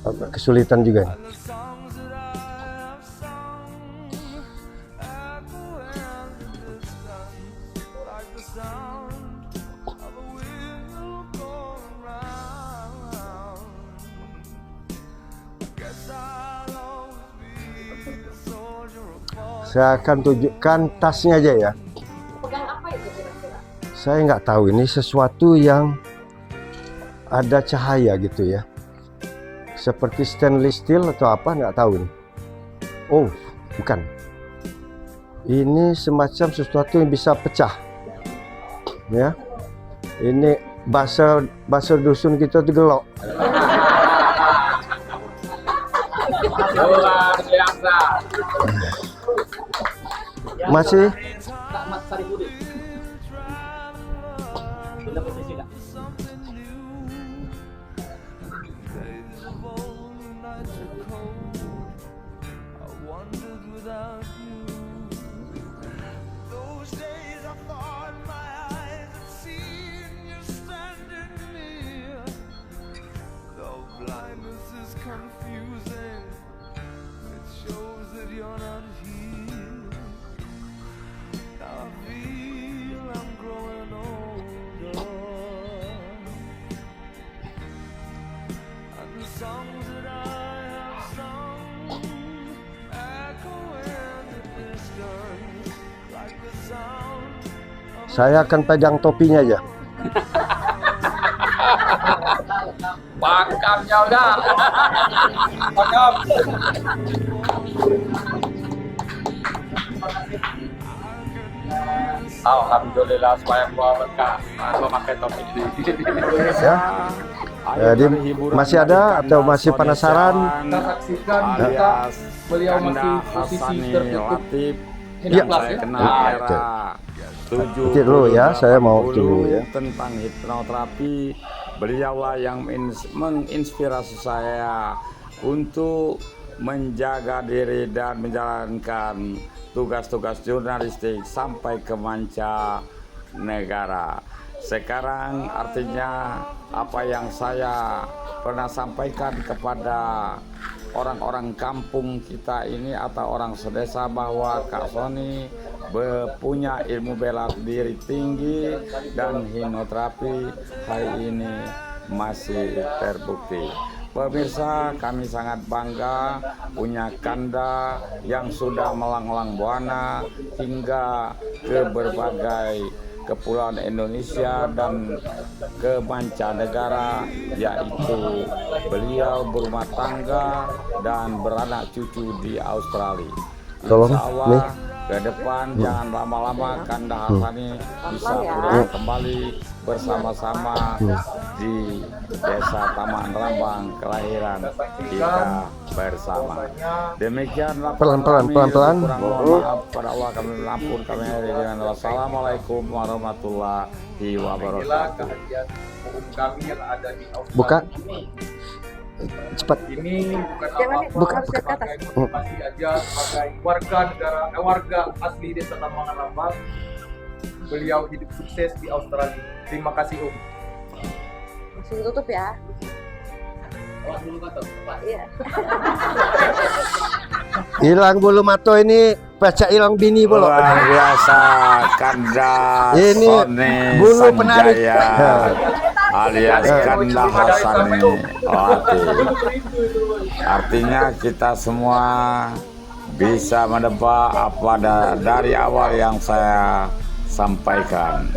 agak kesulitan juga nih. Saya akan tunjukkan tasnya aja ya. Pegang apa itu kira-kira? Saya nggak tahu, ini sesuatu yang ada cahaya gitu ya. Seperti stainless steel atau apa, nggak tahu nih. Oh, bukan. Ini semacam sesuatu yang bisa pecah. Ya. Ini bahasa dusun kita tuh gelok. Luar biasa. Masih saya akan pegang topinya aja. Pangkamnya udah. Pangkam. Alhamdulillah supaya gua berkah memakai topi ini. Ya. Jadi masih ada atau masih penasaran? Kita saksikan kita beliau masih posisi tertutup. Iya. Saya kenal era 70 dulu ya, saya mau dulu ya. tentang hipnoterapi. Beliaulah yang menginspirasi saya untuk menjaga diri dan menjalankan tugas-tugas jurnalistik sampai ke mancanegara. Sekarang artinya apa yang saya pernah sampaikan kepada orang-orang kampung kita ini atau orang sedesa bahwa Kak Sony punya ilmu bela diri tinggi dan hipnoterapi hari ini masih terbukti. Pemirsa, kami sangat bangga punya Kanda yang sudah melanglang buana hingga ke berbagai kepulauan Indonesia dan ke mancanegara, yaitu beliau berumah tangga dan beranak cucu di Australia. Insya Allah ke depan jangan lama-lama Kanda Hasani bisa pulang kembali bersama-sama di Desa Taman Rambang kelahiran kita bersama. Demikian pelan-pelan. Maaf pada Allah kami ampun kami dengan wassalamualaikum warahmatullahi wabarakatuh. Kami yang ada di Australia. Buka. Cepat. Ini bukan apa-apa, masih aja sebagai warga asli Desa Taman Rambang. Beliau hidup sukses di Australia. Terima kasih Om. Langsung tutup ya. Iya. Hilang bulu mato ini pacak hilang bini pula. Luar biasa Kanda Ini Sony bulu penarik. Sanjaya alias Kanda Hasani Lati. Artinya kita semua bisa menebak apa dari awal yang saya sampaikan,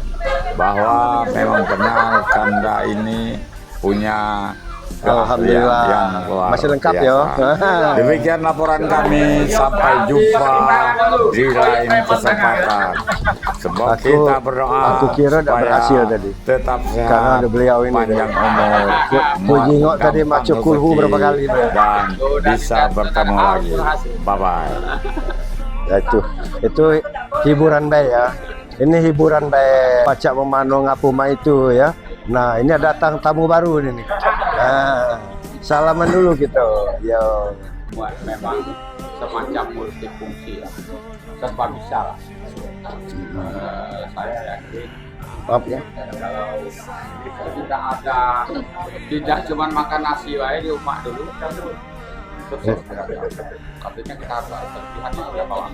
bahwa memang benar Kanda ini punya Alhamdulillah yang luar masih lengkap biasa. ya. Demikian laporan kami, sampai jumpa di lain kesempatan. Semoga kita berdoa Aku kira dah supaya berhasil tadi. tetap sehat, Karena ada beliau ini panjang umur, Pujingok tadi gampang macam kulhu rezeki, berapa kali dan bisa bertemu lagi. Bye bye. Ya, itu hiburan baik ya. Ini hiburan baik pacak memanung apa itu ya. Nah, ini datang tamu baru ini. Nah, salaman dulu kita. Yo. Memang semacam multifungsi ya, serba bisa lah. Saya yakin Maaf ya. kalau tidak ada, tidak cuma makan nasi wae di rumah dulu kan sukses. Artinya kita harus berpihak pada bawah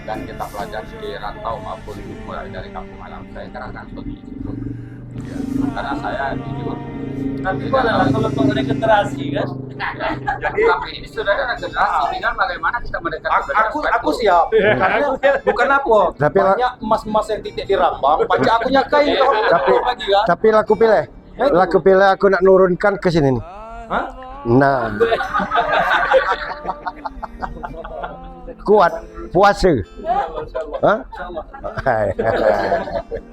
dan kita pelajari di rantau maupun mulai dari kampung halaman saya kerahkan studi itu. Karena saya jujur. Tapi malah kalau regenerasi kan. Jadi tapi ini sudah ada generasi, tinggal bagaimana kita mendekati. Aku siap. Karena bukan apa. Tapi banyak emas-emas yang titik di Rambang. Pajak aku nyakai tapi laku pilih aku nak nurunkan ke sini nih. Hah? Nah. Kuat puasa. Hah?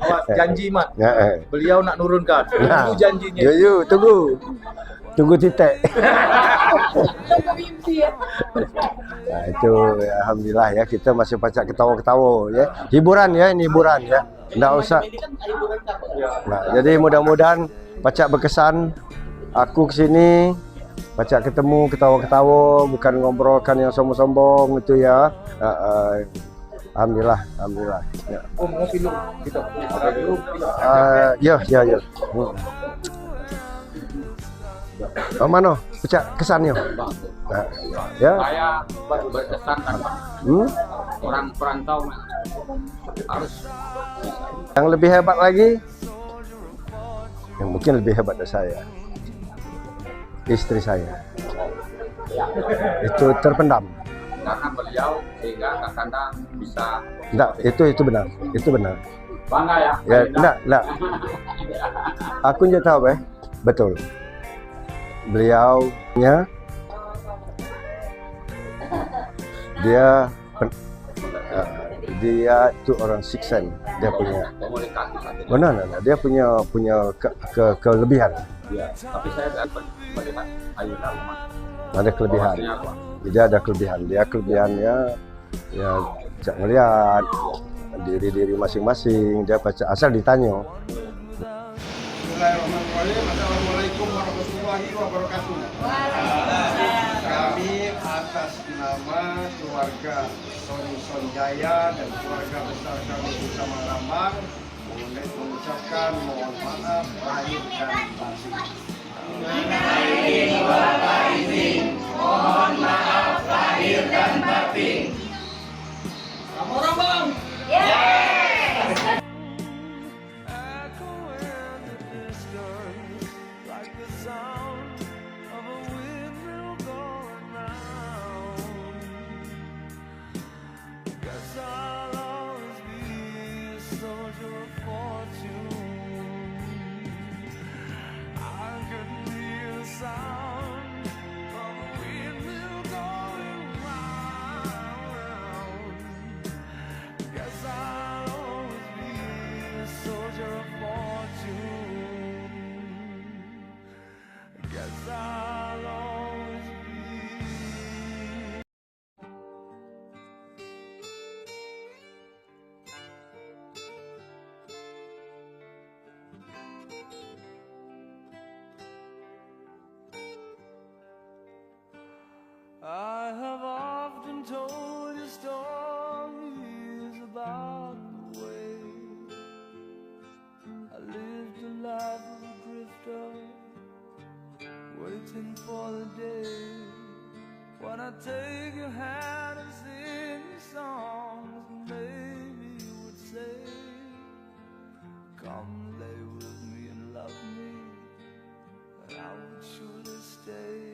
Awas, janji Mat. Ya, Beliau nak nurunkan. Nah. Tunggu janjinya. Yo, tunggu titik. Nah, itu alhamdulillah ya, kita masih pacak ketawa-ketawa ya. Hiburan ya, ini hiburan ya. Nggak usah. Nah, jadi mudah-mudahan pacak berkesan. Aku kesini pacak ketemu ketawa-ketawa, bukan ngobrolkan yang sombong-sombong itu ya. Alhamdulillah. Ya. Oh, mau film kita. Dulu. Ya. Mana pecah kesannya? Ya. Saya berkesan karena orang perantau harus Yang lebih hebat lagi, yang mungkin lebih hebat dari saya, istri saya. Itu terpendam. karena beliau sehingga Kanda bisa. Enggak, itu benar. Bangga ya. Ya, enggak. Aku nggak tahu, betul. Beliaunya dia itu orang Siksen, dia punya. Benar, dia punya kelebihan. Ya, tapi saya melihat Ayuna Ada kelebihan. Dia ada kelebihan. Dia kelebihannya ya cak melihat diri masing-masing. Dia baca asal ditanya. Bismillahirrahmanirrahim. Assalamualaikum warahmatullahi wabarakatuh. Kami atas nama keluarga Sony Sonjaya dan keluarga besar kami bersama Rambang mengucapkan mohon maaf lahir dan batin. Mohon maaf lahir dan batin. Rambang. sound of a windmill going round. Guess I'll always be a soldier of fortune. I can hear the sound of a windmill going round. Guess I'll always be a soldier of fortune. Guess I'll always be. I have often told you stories about the way I lived a life of a drifter, waiting for the day when I take your hand and sing you songs, and maybe you would say, come lay with me and love me, and I would surely stay.